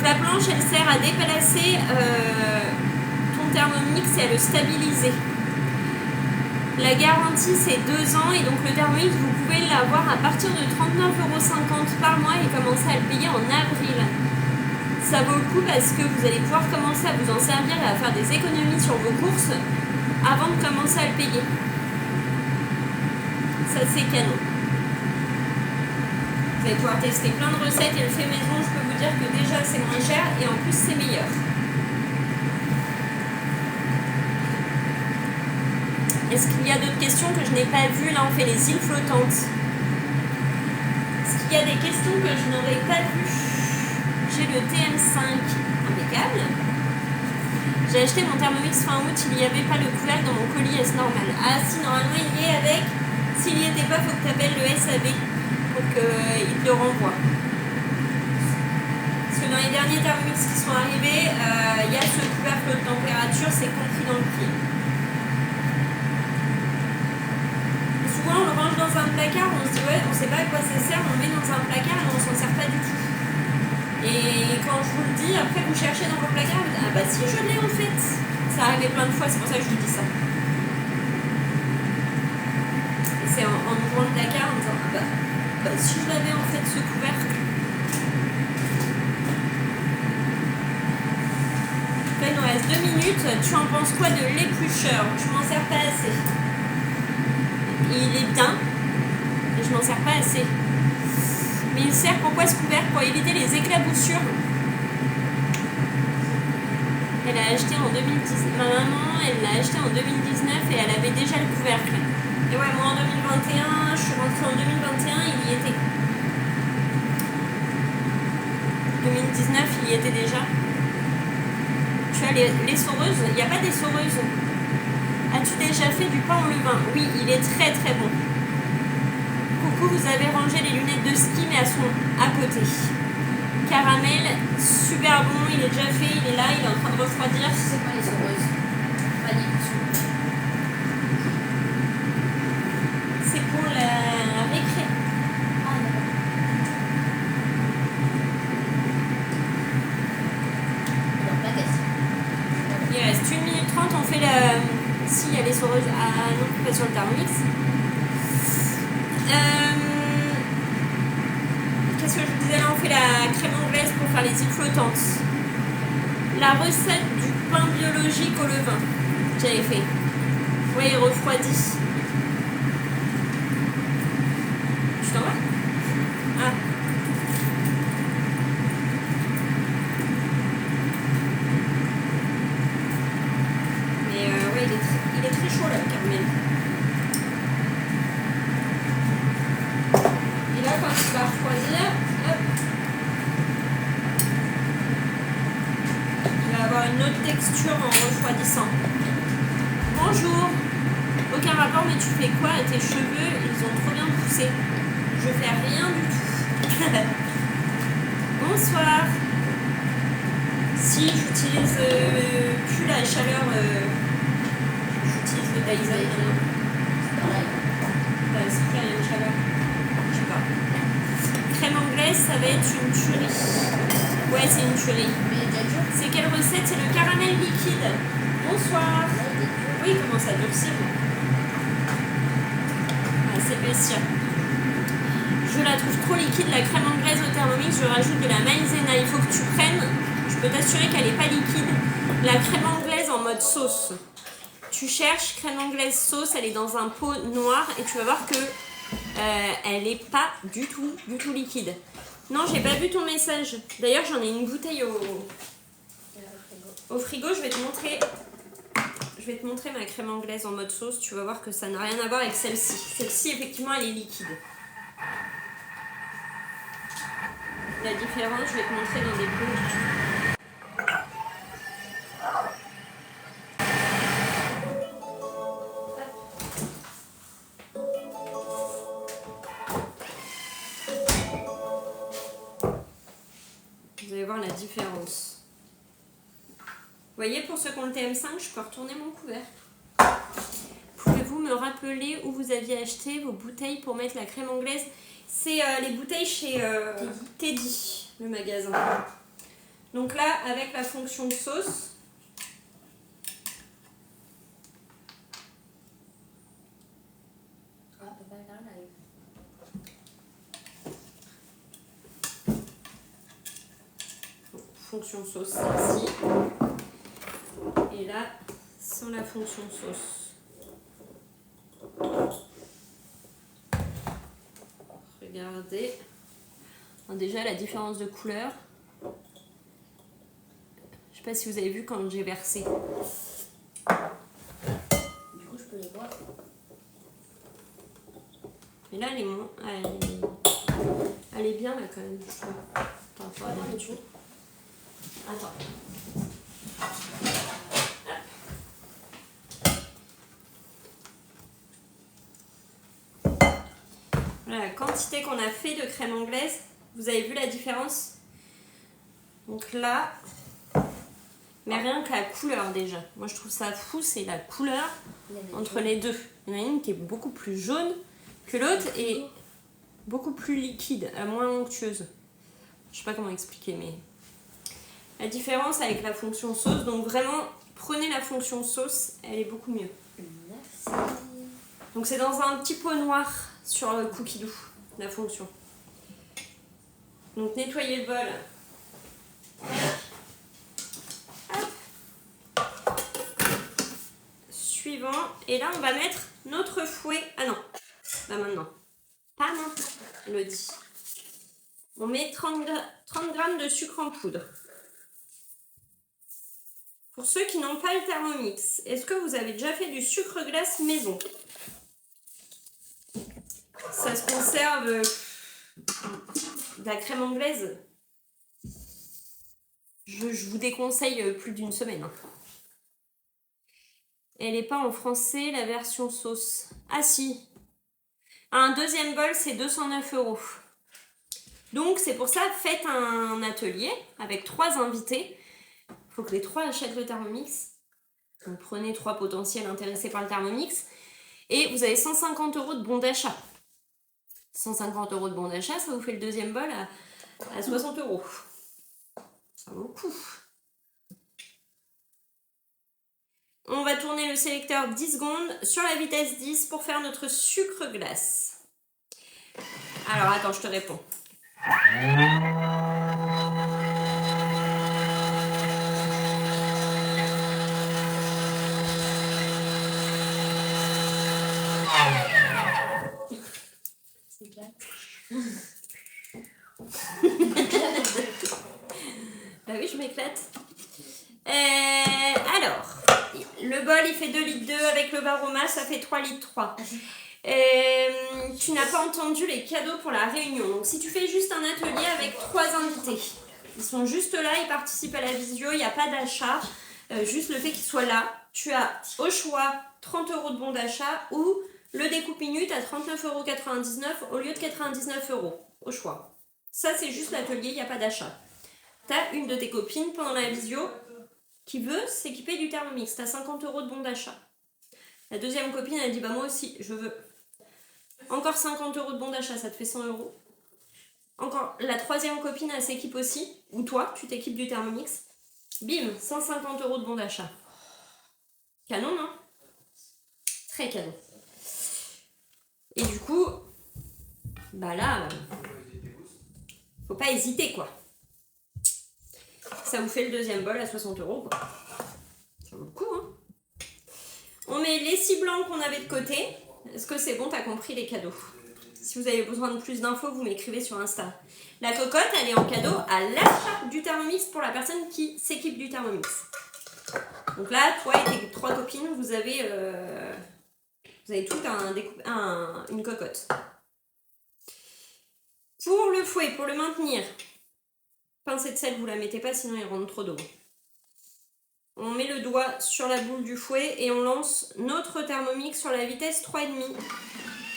La planche, elle sert à déplacer ton Thermomix et à le stabiliser. La garantie, c'est 2 ans et donc le Thermomix, vous pouvez l'avoir à partir de 39,50 € par mois et commencer à le payer en avril. Ça vaut le coup parce que vous allez pouvoir commencer à vous en servir et à faire des économies sur vos courses avant de commencer à le payer. Ça, c'est canon. Vous allez pouvoir tester plein de recettes et le fait maison, je peux vous dire que déjà c'est moins cher et en plus c'est meilleur. Est-ce qu'il y a d'autres questions que je n'ai pas vues? Là on fait les îles flottantes. Est-ce qu'il y a des questions que je n'aurais pas vues? J'ai le TM5 impeccable. J'ai acheté mon Thermomix fin août, il n'y avait pas le couvercle dans mon colis, est-ce normal? Ah si, normalement il y est avec. S'il n'y était pas, il faut que tu appelles le SAV. Pour qu'il te le renvoie. Parce que dans les derniers Thermomix qui sont arrivés, il y a ce couvercle de température, c'est compris dans le prix. Souvent on le range dans un placard, on se dit ouais, on sait pas à quoi ça sert, on le met dans un placard et on s'en sert pas du tout. Et quand je vous le dis, après vous cherchez dans vos placards, vous dites ah bah si je l'ai en fait. Ça arrivait plein de fois, c'est pour ça que je vous dis ça. Et c'est en ouvrant le placard en disant ah bah si je l'avais en fait ce couvercle. Là, il nous reste 2 minutes. Tu en penses quoi de l'éplucheur? Je m'en sers pas assez. Il est bien, m'en sers pas assez. Mais il sert pourquoi ce couvercle? Pour éviter les éclaboussures. Elle a acheté en 2010. Ma maman, elle l'a acheté en 2019 et elle avait déjà le couvercle. Et ouais, moi en 2021, je suis rentrée en 2021, il y était. 2019, il y était déjà. Tu as les soreuses? Il n'y a pas des soreuses. As-tu déjà fait du pain au levain? Oui, il est très très bon. Coucou, vous avez rangé les lunettes de ski, mais elles sont à côté. Caramel, super bon, il est déjà fait, il est là, il est en train de refroidir. C'est pas les soreuses. Pas les coups. C'est pour la récré. Ah, d'accord. Alors, la question. Il reste 1 minute 30, on fait la... Si, il y a les soreuses. Ah non, pas sur le Thermomix. Qu'est-ce que je vous disais là? On fait la crème anglaise pour faire les îles flottantes. La recette du pain biologique au levain. J'avais fait. Ouais, il refroidit. Tu t'en vas? Ah. Mais ouais, il est très chaud là, le caramel. Et là, quand il va refroidir, hop, il va avoir une autre texture en refroidissant. Bonjour. Aucun rapport, mais tu fais quoi à tes cheveux? Ils ont trop bien poussé. Je fais rien du tout. Bonsoir. Si j'utilise plus la chaleur, j'utilise le Dyson. C'est pareil. C'est pas la même chaleur. Je sais pas. Crème anglaise, ça va être une tuerie. Ouais, c'est une tuerie. Mais il est déjà dur. C'est quelle recette? C'est le caramel liquide. Bonsoir. Là, il est dur. Oui, il commence à durcir. Ah, c'est bestial. Je la trouve trop liquide, la crème anglaise au Thermomix. Je rajoute de la maïzena. Il faut que tu prennes, je peux t'assurer qu'elle n'est pas liquide, la crème anglaise en mode sauce. Tu cherches crème anglaise sauce, elle est dans un pot noir et tu vas voir que elle n'est pas du tout liquide. Non, j'ai pas vu ton message. D'ailleurs, j'en ai une bouteille au frigo. Je vais te montrer. Je vais te montrer ma crème anglaise en mode sauce. Tu vas voir que ça n'a rien à voir avec celle-ci. Celle-ci, effectivement, elle est liquide. La différence, je vais te montrer dans des pots. Vous allez voir la différence. Vous voyez, pour ceux qui ont le TM5, je peux retourner mon couvercle. Pouvez-vous me rappeler où vous aviez acheté vos bouteilles pour mettre la crème anglaise? C'est les bouteilles chez Teddy, le magasin. Donc là, avec la fonction de sauce, Ah, papa, regarde, là. fonction sauce, celle-ci. Et là, sans la fonction sauce. Regardez. Alors déjà, la différence de couleur. Je sais pas si vous avez vu quand j'ai versé. Du coup, je peux les boire. Mais là, elle est bien là quand même. Je trouve. Attends, faut aller dessus. Attends. Voilà, la quantité qu'on a fait de crème anglaise, vous avez vu la différence? Donc là, mais rien que la couleur déjà. Moi je trouve ça fou, c'est la couleur entre les deux. Il y en a une qui est beaucoup plus jaune que l'autre et beaucoup plus liquide, moins onctueuse. Je sais pas comment expliquer, mais la différence avec la fonction sauce, donc vraiment prenez la fonction sauce, elle est beaucoup mieux. Merci. Donc c'est dans un petit pot noir sur le cookie doux, la fonction. Donc nettoyez le bol. Hop. Suivant. Et là on va mettre notre fouet. Ah non, là maintenant. Pas maintenant, le dit. On met 30 grammes de sucre en poudre. Pour ceux qui n'ont pas le Thermomix, est-ce que vous avez déjà fait du sucre glace maison? Ça se conserve de la crème anglaise. Je vous déconseille plus d'une semaine. Elle n'est pas en français, la version sauce. Ah si. Un deuxième bol, c'est 209 €. Donc c'est pour ça, faites un atelier avec 3 invités. Il faut que les 3 achètent le Thermomix. Donc prenez 3 potentiels intéressés par le Thermomix. Et vous avez 150 € de bon d'achat. 150 € de bon d'achat, ça vous fait le deuxième bol à 60 €. Ça vaut le coup. On va tourner le sélecteur 10 secondes sur la vitesse 10 pour faire notre sucre glace. Alors attends, je te réponds. C'est clair. Bah oui, je m'éclate. Alors, le bol il fait 2,2 litres avec le Varoma, ça fait 3,3 litres. Tu n'as pas entendu les cadeaux pour la réunion. Donc si tu fais juste un atelier avec 3 invités, ils sont juste là, ils participent à la visio, il n'y a pas d'achat. Juste le fait qu'ils soient là, tu as au choix 30 € de bon d'achat ou le découpe minute à 39,99 € au lieu de 99 € au choix. Ça c'est juste l'atelier, il n'y a pas d'achat. Tu as une de tes copines pendant la visio qui veut s'équiper du Thermomix, tu as 50 € de bon d'achat. La deuxième copine elle dit bah moi aussi je veux. Encore 50 € de bon d'achat, ça te fait 100 €. Encore la troisième copine elle s'équipe aussi, ou toi tu t'équipes du Thermomix. Bim, 150 € de bon d'achat. Canon, non? Très canon. Et du coup, bah là, faut pas hésiter quoi. Ça vous fait le deuxième bol à 60 € quoi. Ça vaut le coup, hein. On met les 6 blancs qu'on avait de côté. Est-ce que c'est bon, t'as compris les cadeaux? Si vous avez besoin de plus d'infos, vous m'écrivez sur Insta. La cocotte, elle est en cadeau à l'achat du Thermomix pour la personne qui s'équipe du Thermomix. Donc là, toi et tes 3 copines, vous avez toutes une cocotte. Pour le fouet, pour le maintenir, pincée de sel, vous la mettez pas, sinon il rentre trop d'eau. On met le doigt sur la boule du fouet et on lance notre Thermomix sur la vitesse 3,5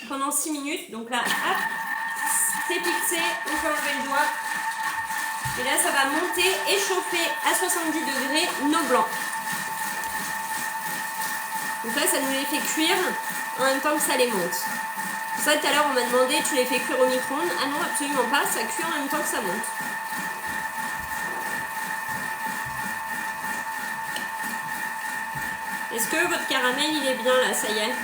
pendant 6 minutes. Donc là, hop, c'est fixé, on peut enlever le doigt. Et là, ça va monter et chauffer à 70 degrés nos blancs. Donc là, ça nous les fait cuire en même temps que ça les monte. Pour ça, tout à l'heure, on m'a demandé, tu les fais cuire au micro-ondes? Ah non, absolument pas, ça cuit en même temps que ça monte. Est-ce que votre caramel, il est bien là? Ça y est.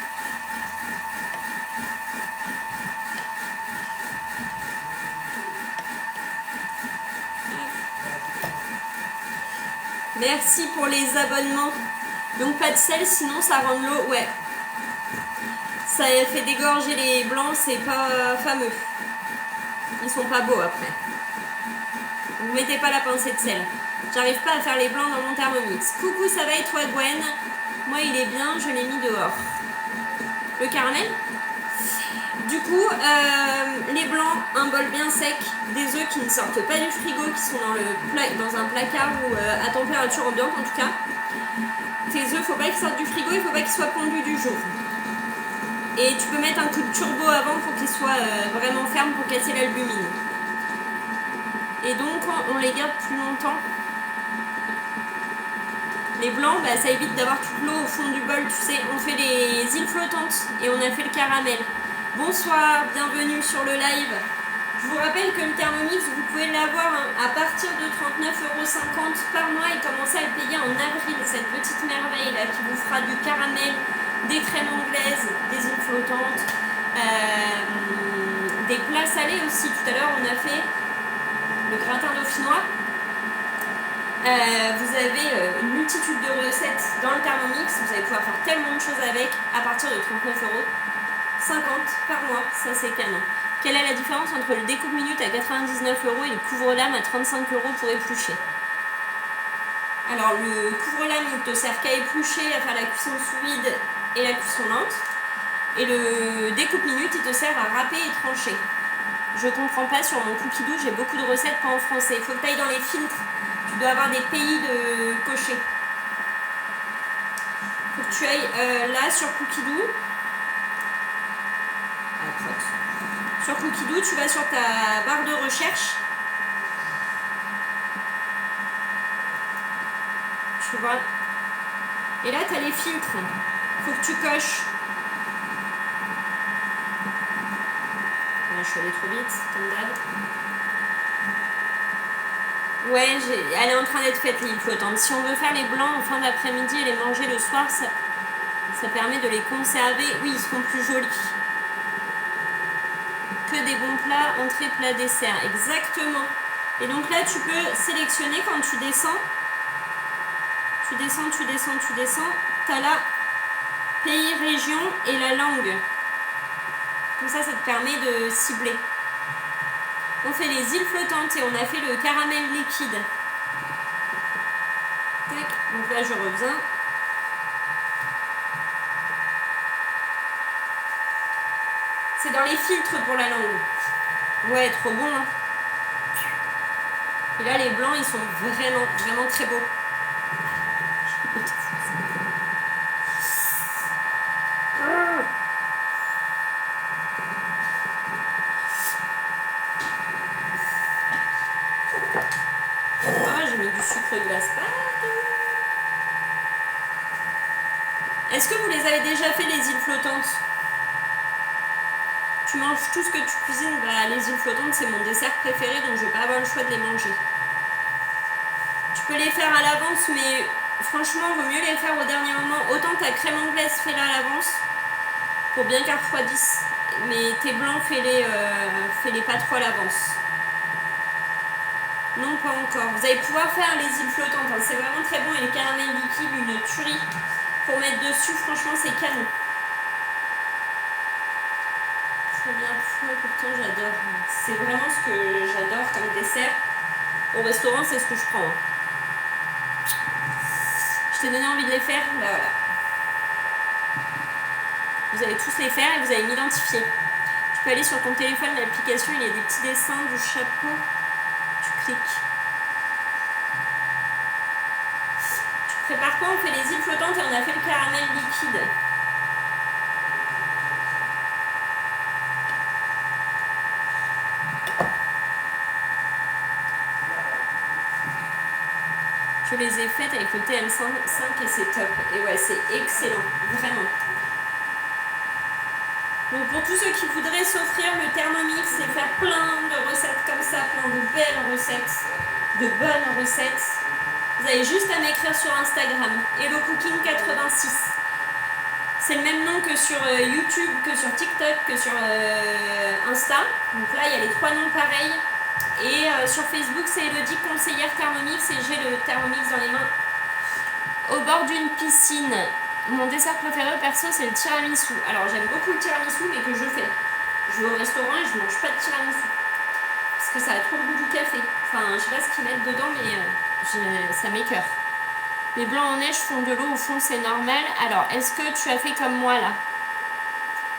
Merci pour les abonnements. Donc pas de sel, sinon ça rend de l'eau. Ouais. Ça fait dégorger les blancs, c'est pas fameux. Ils sont pas beaux après. Vous mettez pas la pincée de sel. J'arrive pas à faire les blancs dans mon Thermomix. Coucou, ça va et toi Gwen? Moi il est bien, je l'ai mis dehors. Le caramel? Du coup, les blancs, un bol bien sec, des œufs qui ne sortent pas du frigo, qui sont dans un placard ou à température ambiante en tout cas. Tes œufs, faut pas qu'ils sortent du frigo, il faut pas qu'ils soient pondus du jour. Et tu peux mettre un coup de turbo avant pour qu'ils soient vraiment fermes pour casser l'albumine. Et donc on les garde plus longtemps. Les blancs, bah, ça évite d'avoir toute l'eau au fond du bol, tu sais. On fait les îles flottantes et on a fait le caramel. Bonsoir, bienvenue sur le live. Je vous rappelle que le Thermomix, vous pouvez l'avoir à partir de 39,50 € par mois et commencer à le payer en avril. Cette petite merveille là qui vous fera du caramel, des crèmes anglaises, des îles flottantes, des plats salés aussi. Tout à l'heure, on a fait le gratin dauphinois. Vous avez une multitude de recettes dans le Thermomix. Vous allez pouvoir faire tellement de choses avec à partir de 39,50 € par mois. Ça, c'est canon. Quelle est la différence entre le découpe minute à 99 € et le couvre-lame à 35 € pour éplucher? Alors le couvre-lame il te sert qu'à éplucher, à faire la cuisson sous vide et la cuisson lente. Et le découpe minute il te sert à râper et trancher. Je comprends pas, sur mon cookie doux j'ai beaucoup de recettes pas en français. Il faut que tu ailles dans les filtres. Tu dois avoir des pays de cocher. Faut que tu ailles là sur cookie doux. Sur cookie doux, tu vas sur ta barre de recherche. Tu vois. Et là, tu as les filtres. Faut que tu coches. Je suis allée trop vite, comme d'hab. Ouais, elle est en train d'être faite, l'huile flottante. Si on veut faire les blancs en fin d'après-midi et les manger le soir, ça permet de les conserver. Oui, ils seront plus jolis. Que des bons plats, entrée, plat, dessert. Exactement. Et donc là, tu peux sélectionner quand tu descends. Tu descends. Tu as là pays, région et la langue. Comme ça, ça te permet de cibler. On fait les îles flottantes et on a fait le caramel liquide. Tac. Donc là, je reviens. C'est dans les filtres pour la langue. Ouais, trop bon. Hein. Et là, les blancs, ils sont vraiment très beaux. J'ai mis du sucre glace partout. Est-ce que vous les avez déjà fait, les îles flottantes? Tu manges tout ce que tu cuisines. Bah, les îles flottantes, c'est mon dessert préféré, donc je vais pas avoir le choix de les manger. Tu peux les faire à l'avance, mais franchement, vaut mieux les faire au dernier moment. Autant ta crème anglaise, fais-la à l'avance pour bien qu'elle refroidisse. Mais tes blancs, fais-les pas trop à l'avance. Non, pas encore. Vous allez pouvoir faire les îles flottantes. Hein. C'est vraiment très bon. Et les caramels liquides, une tuerie pour mettre dessus. Franchement, c'est canon. Très bien. Moi, pourtant, j'adore. C'est vraiment ce que j'adore comme dessert. Au restaurant, c'est ce que je prends. Hein. Je t'ai donné envie de les faire. Bah voilà. Vous allez tous les faire et vous allez m'identifier. Tu peux aller sur ton téléphone, l'application, il y a des petits dessins du chapeau. Tu cliques. Tu prépares quoi? On fait les îles flottantes et on a fait le caramel liquide. Je les ai faites avec le TM5 et c'est top. Et ouais, c'est excellent, vraiment. Donc pour tous ceux qui voudraient s'offrir le Thermomix et faire plein de recettes comme ça, plein de belles recettes, de bonnes recettes, vous avez juste à m'écrire sur Instagram, HelloCooking86. C'est le même nom que sur YouTube, que sur TikTok, que sur Insta. Donc là, il y a les 3 noms pareils. Et sur Facebook, c'est Elodie, conseillère Thermomix, et j'ai le Thermomix dans les mains. Au bord d'une piscine. Mon dessert préféré perso, c'est le tiramisu. Alors j'aime beaucoup le tiramisu, mais que je fais. Je vais au restaurant et je mange pas de tiramisu. Parce que ça a trop le goût du café. Enfin, je sais pas ce qu'ils mettent dedans, mais ça m'écoeure. Les blancs en neige font de l'eau au fond, c'est normal. Alors, est-ce que tu as fait comme moi là?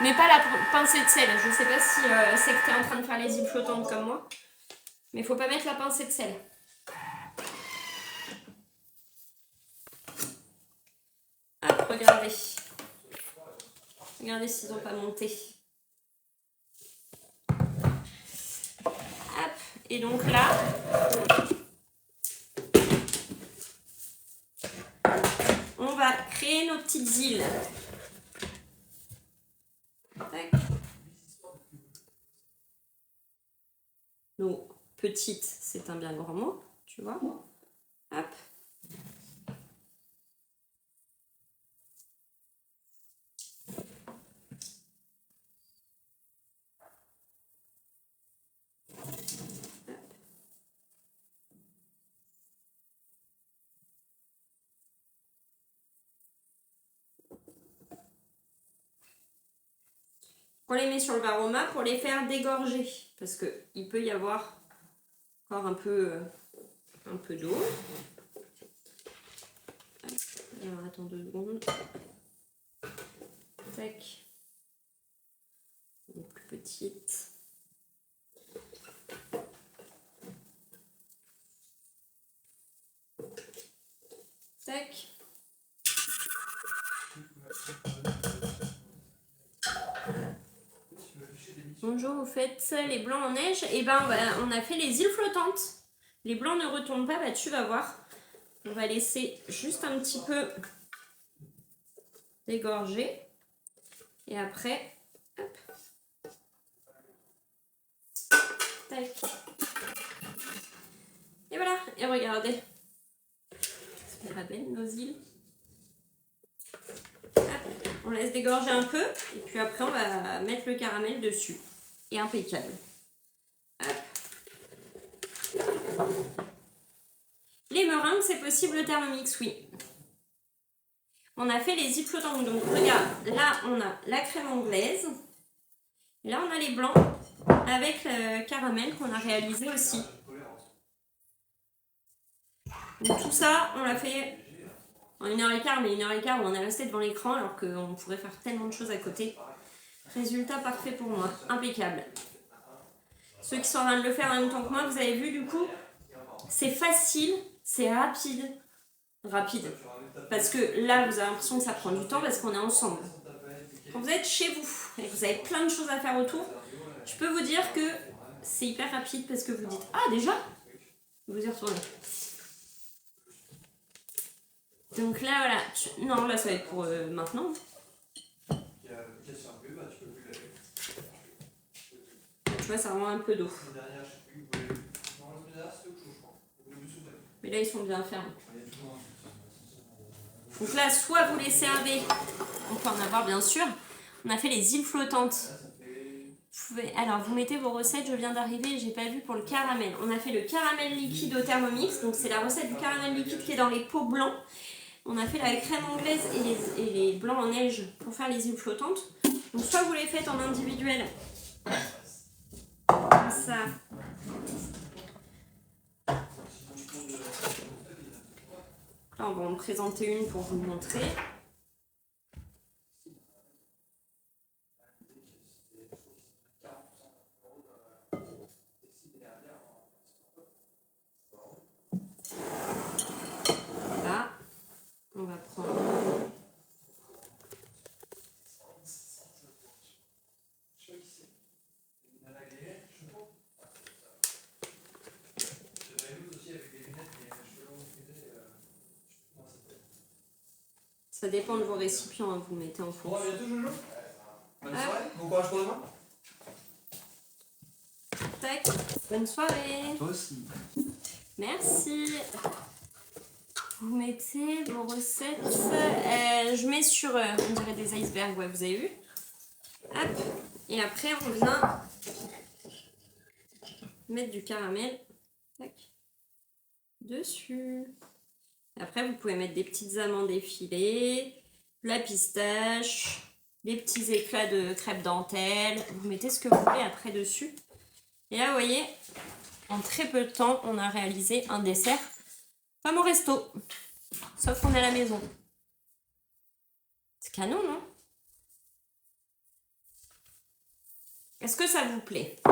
Mais pas la pincée de sel. Je sais pas si c'est que tu es en train de faire les îles flottantes comme moi. Mais il faut pas mettre la pincée de sel. Hop, regardez. Regardez s'ils n'ont pas monté. Hop. Et donc là, on va créer nos petites îles. Tac. Nos petites, c'est un bien grand mot, tu vois. Hop. On les met sur le varoma pour les faire dégorger. Parce qu'il peut y avoir encore un peu d'eau. Alors attends 2 secondes. Tac. Une plus petite. Tac. Bonjour, vous faites les blancs en neige? Et ben on a fait les îles flottantes. Les blancs ne retournent pas, bah tu vas voir. On va laisser juste un petit peu dégorger. Et après, hop. Tac. Et voilà, et regardez. C'est pas belle nos îles. Hop. On laisse dégorger un peu. Et puis après, on va mettre le caramel dessus. Et impeccable. Hop. Les meringues, c'est possible le Thermomix, oui. On a fait les îles flottantes. Donc regarde, là on a la crème anglaise. Et là on a les blancs avec le caramel qu'on a réalisé aussi. Donc tout ça, on l'a fait en 1h15, mais 1h15 où on est resté devant l'écran alors qu'on pourrait faire tellement de choses à côté. Résultat parfait pour moi, impeccable. Ceux qui sont en train de le faire en même temps que moi, vous avez vu du coup, c'est facile, c'est rapide. Parce que là, vous avez l'impression que ça prend du temps parce qu'on est ensemble. Quand vous êtes chez vous et que vous avez plein de choses à faire autour, je peux vous dire que c'est hyper rapide parce que vous dites « Ah, déjà ?» Vous y retournez. Donc là, voilà. Non, là, ça va être pour maintenant. Tu vois, ça rend un peu d'eau. Mais là, ils sont bien fermes. Donc là, soit vous les servez, on peut en avoir bien sûr. On a fait les îles flottantes. Alors, vous mettez vos recettes, je viens d'arriver, j'ai pas vu pour le caramel. On a fait le caramel liquide au Thermomix, donc c'est la recette du caramel liquide qui est dans les pots blancs. On a fait la crème anglaise et les blancs en neige pour faire les îles flottantes. Donc soit vous les faites en individuel, comme ça. Là, on va en présenter une pour vous montrer. Là, on va prendre... Ça dépend de vos récipients, hein, vous mettez en fonction. Bon, à bientôt, Jojo. Bonne soirée. Bon courage pour demain. Tac, bonne soirée. Toi aussi. Merci. Vous mettez vos recettes. Je mets sur, on dirait des icebergs, ouais, vous avez vu. Hop. Et après, on vient mettre du caramel. Tac. Dessus. Après, vous pouvez mettre des petites amandes effilées, la pistache, des petits éclats de crêpe dentelle. Vous mettez ce que vous voulez après dessus. Et là, vous voyez, en très peu de temps, on a réalisé un dessert comme au resto. Sauf qu'on est à la maison. C'est canon, non? Est-ce que ça vous plaît?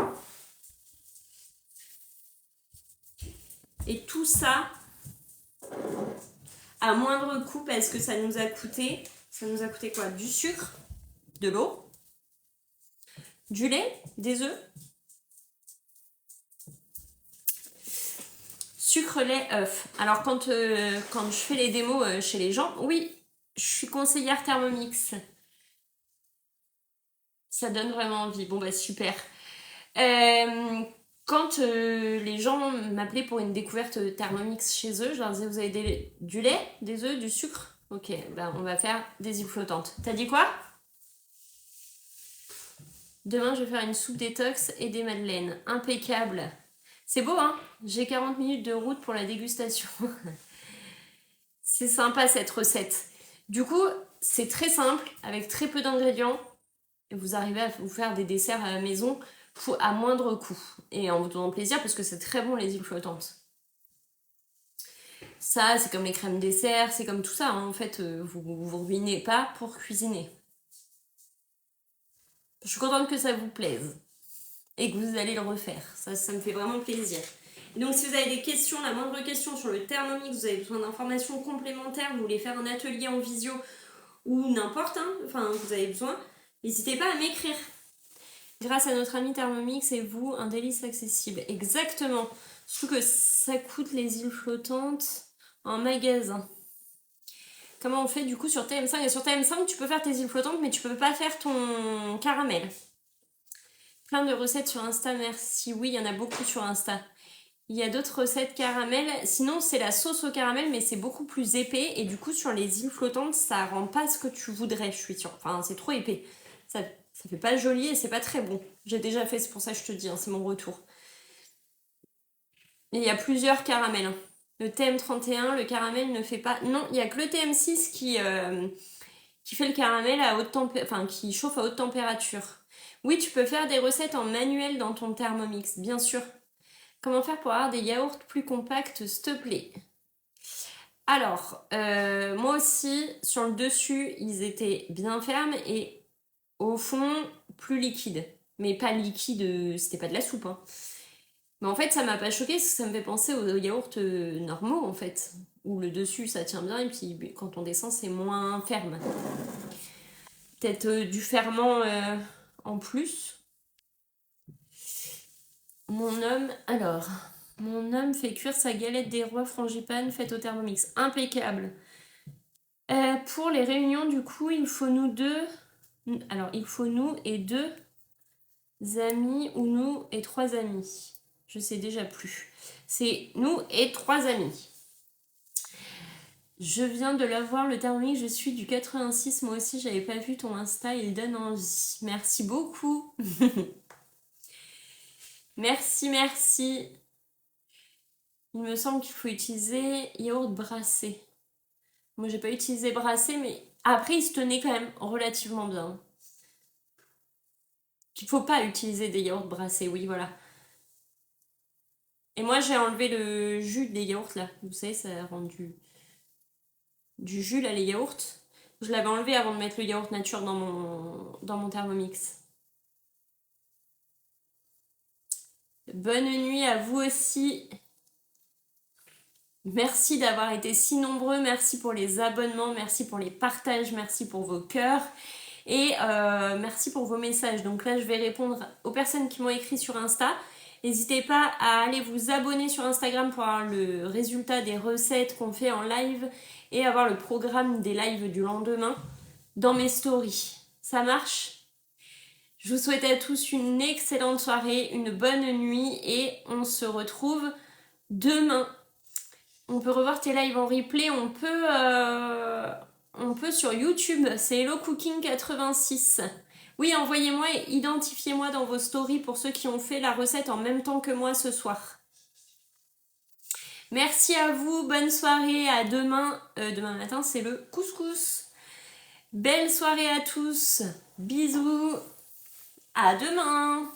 Et tout ça à moindre coût parce que ça nous a coûté quoi? Du sucre, de l'eau, du lait, des œufs, sucre, lait, œuf. Alors quand je fais les démos chez les gens, oui, je suis conseillère Thermomix. Ça donne vraiment envie. Bon bah super. Quand les gens m'appelaient pour une découverte Thermomix chez eux, je leur disais, vous avez du lait, des œufs, du sucre? Ok, ben on va faire des îles flottantes. T'as dit quoi? Demain, je vais faire une soupe détox et des madeleines. Impeccable. C'est beau, hein? J'ai 40 minutes de route pour la dégustation. C'est sympa cette recette. Du coup, c'est très simple, avec très peu d'ingrédients. Et vous arrivez à vous faire des desserts à la maison à moindre coût. Et en vous donnant plaisir parce que c'est très bon les îles flottantes. Ça, c'est comme les crèmes dessert, c'est comme tout ça. Hein. En fait, vous ruinez pas pour cuisiner. Je suis contente que ça vous plaise. Et que vous allez le refaire. Ça me fait vraiment plaisir. Et donc, si vous avez des questions, la moindre question sur le Thermomix, vous avez besoin d'informations complémentaires, vous voulez faire un atelier en visio ou n'importe, hein, enfin, vous avez besoin, n'hésitez pas à m'écrire. Grâce à notre ami Thermomix et vous, un délice accessible. Exactement. Surtout que ça coûte les îles flottantes en magasin. Comment on fait du coup sur TM5 ? Et sur TM5, tu peux faire tes îles flottantes, mais tu peux pas faire ton caramel. Plein de recettes sur Insta, merci. Oui, il y en a beaucoup sur Insta. Il y a d'autres recettes caramel. Sinon, c'est la sauce au caramel, mais c'est beaucoup plus épais. Et du coup, sur les îles flottantes, ça rend pas ce que tu voudrais, je suis sûre. Enfin, c'est trop épais. Ça fait pas joli et c'est pas très bon. J'ai déjà fait, c'est pour ça que je te dis, hein, c'est mon retour. Et il y a plusieurs caramels. Hein. Le TM31, le caramel ne fait pas... Non, il n'y a que le TM6 qui fait le caramel à haute température, enfin qui chauffe à haute température. Oui, tu peux faire des recettes en manuel dans ton Thermomix, bien sûr. Comment faire pour avoir des yaourts plus compacts, s'il te plaît ? Alors, moi aussi, sur le dessus, ils étaient bien fermes et au fond, plus liquides. Mais pas liquide, c'était pas de la soupe. Hein. Mais en fait, ça m'a pas choqué parce que ça me fait penser aux yaourts normaux, en fait. Où le dessus, ça tient bien et puis quand on descend, c'est moins ferme. Peut-être du ferment en plus. Mon homme fait cuire sa galette des rois frangipane faite au Thermomix. Impeccable. Pour les réunions, du coup, il faut nous deux. Alors, il faut nous et 2 amis ou nous et 3 amis. Je sais déjà plus. C'est nous et 3 amis. Je viens de l'avoir, le Thermomix, je suis du 86. Moi aussi, j'avais pas vu ton Insta, il donne envie. Merci beaucoup. Merci. Il me semble qu'il faut utiliser yaourt brassé. Moi, j'ai pas utilisé brassé, mais après, il se tenait quand même relativement bien. Il faut pas utiliser des yaourts brassés, oui, voilà. Et moi, j'ai enlevé le jus des yaourts, là. Vous savez, ça a rendu du jus, là, les yaourts. Je l'avais enlevé avant de mettre le yaourt nature dans mon Thermomix. Bonne nuit à vous aussi. Merci d'avoir été si nombreux, merci pour les abonnements, merci pour les partages, merci pour vos cœurs et merci pour vos messages. Donc là, je vais répondre aux personnes qui m'ont écrit sur Insta. N'hésitez pas à aller vous abonner sur Instagram pour avoir le résultat des recettes qu'on fait en live et avoir le programme des lives du lendemain dans mes stories. Ça marche ? Je vous souhaite à tous une excellente soirée, une bonne nuit et on se retrouve demain. On peut revoir tes lives en replay, on peut sur YouTube, c'est Hello Cooking 86. Oui, envoyez-moi et identifiez-moi dans vos stories pour ceux qui ont fait la recette en même temps que moi ce soir. Merci à vous, bonne soirée, à demain. Demain matin, c'est le couscous. Belle soirée à tous, bisous, à demain.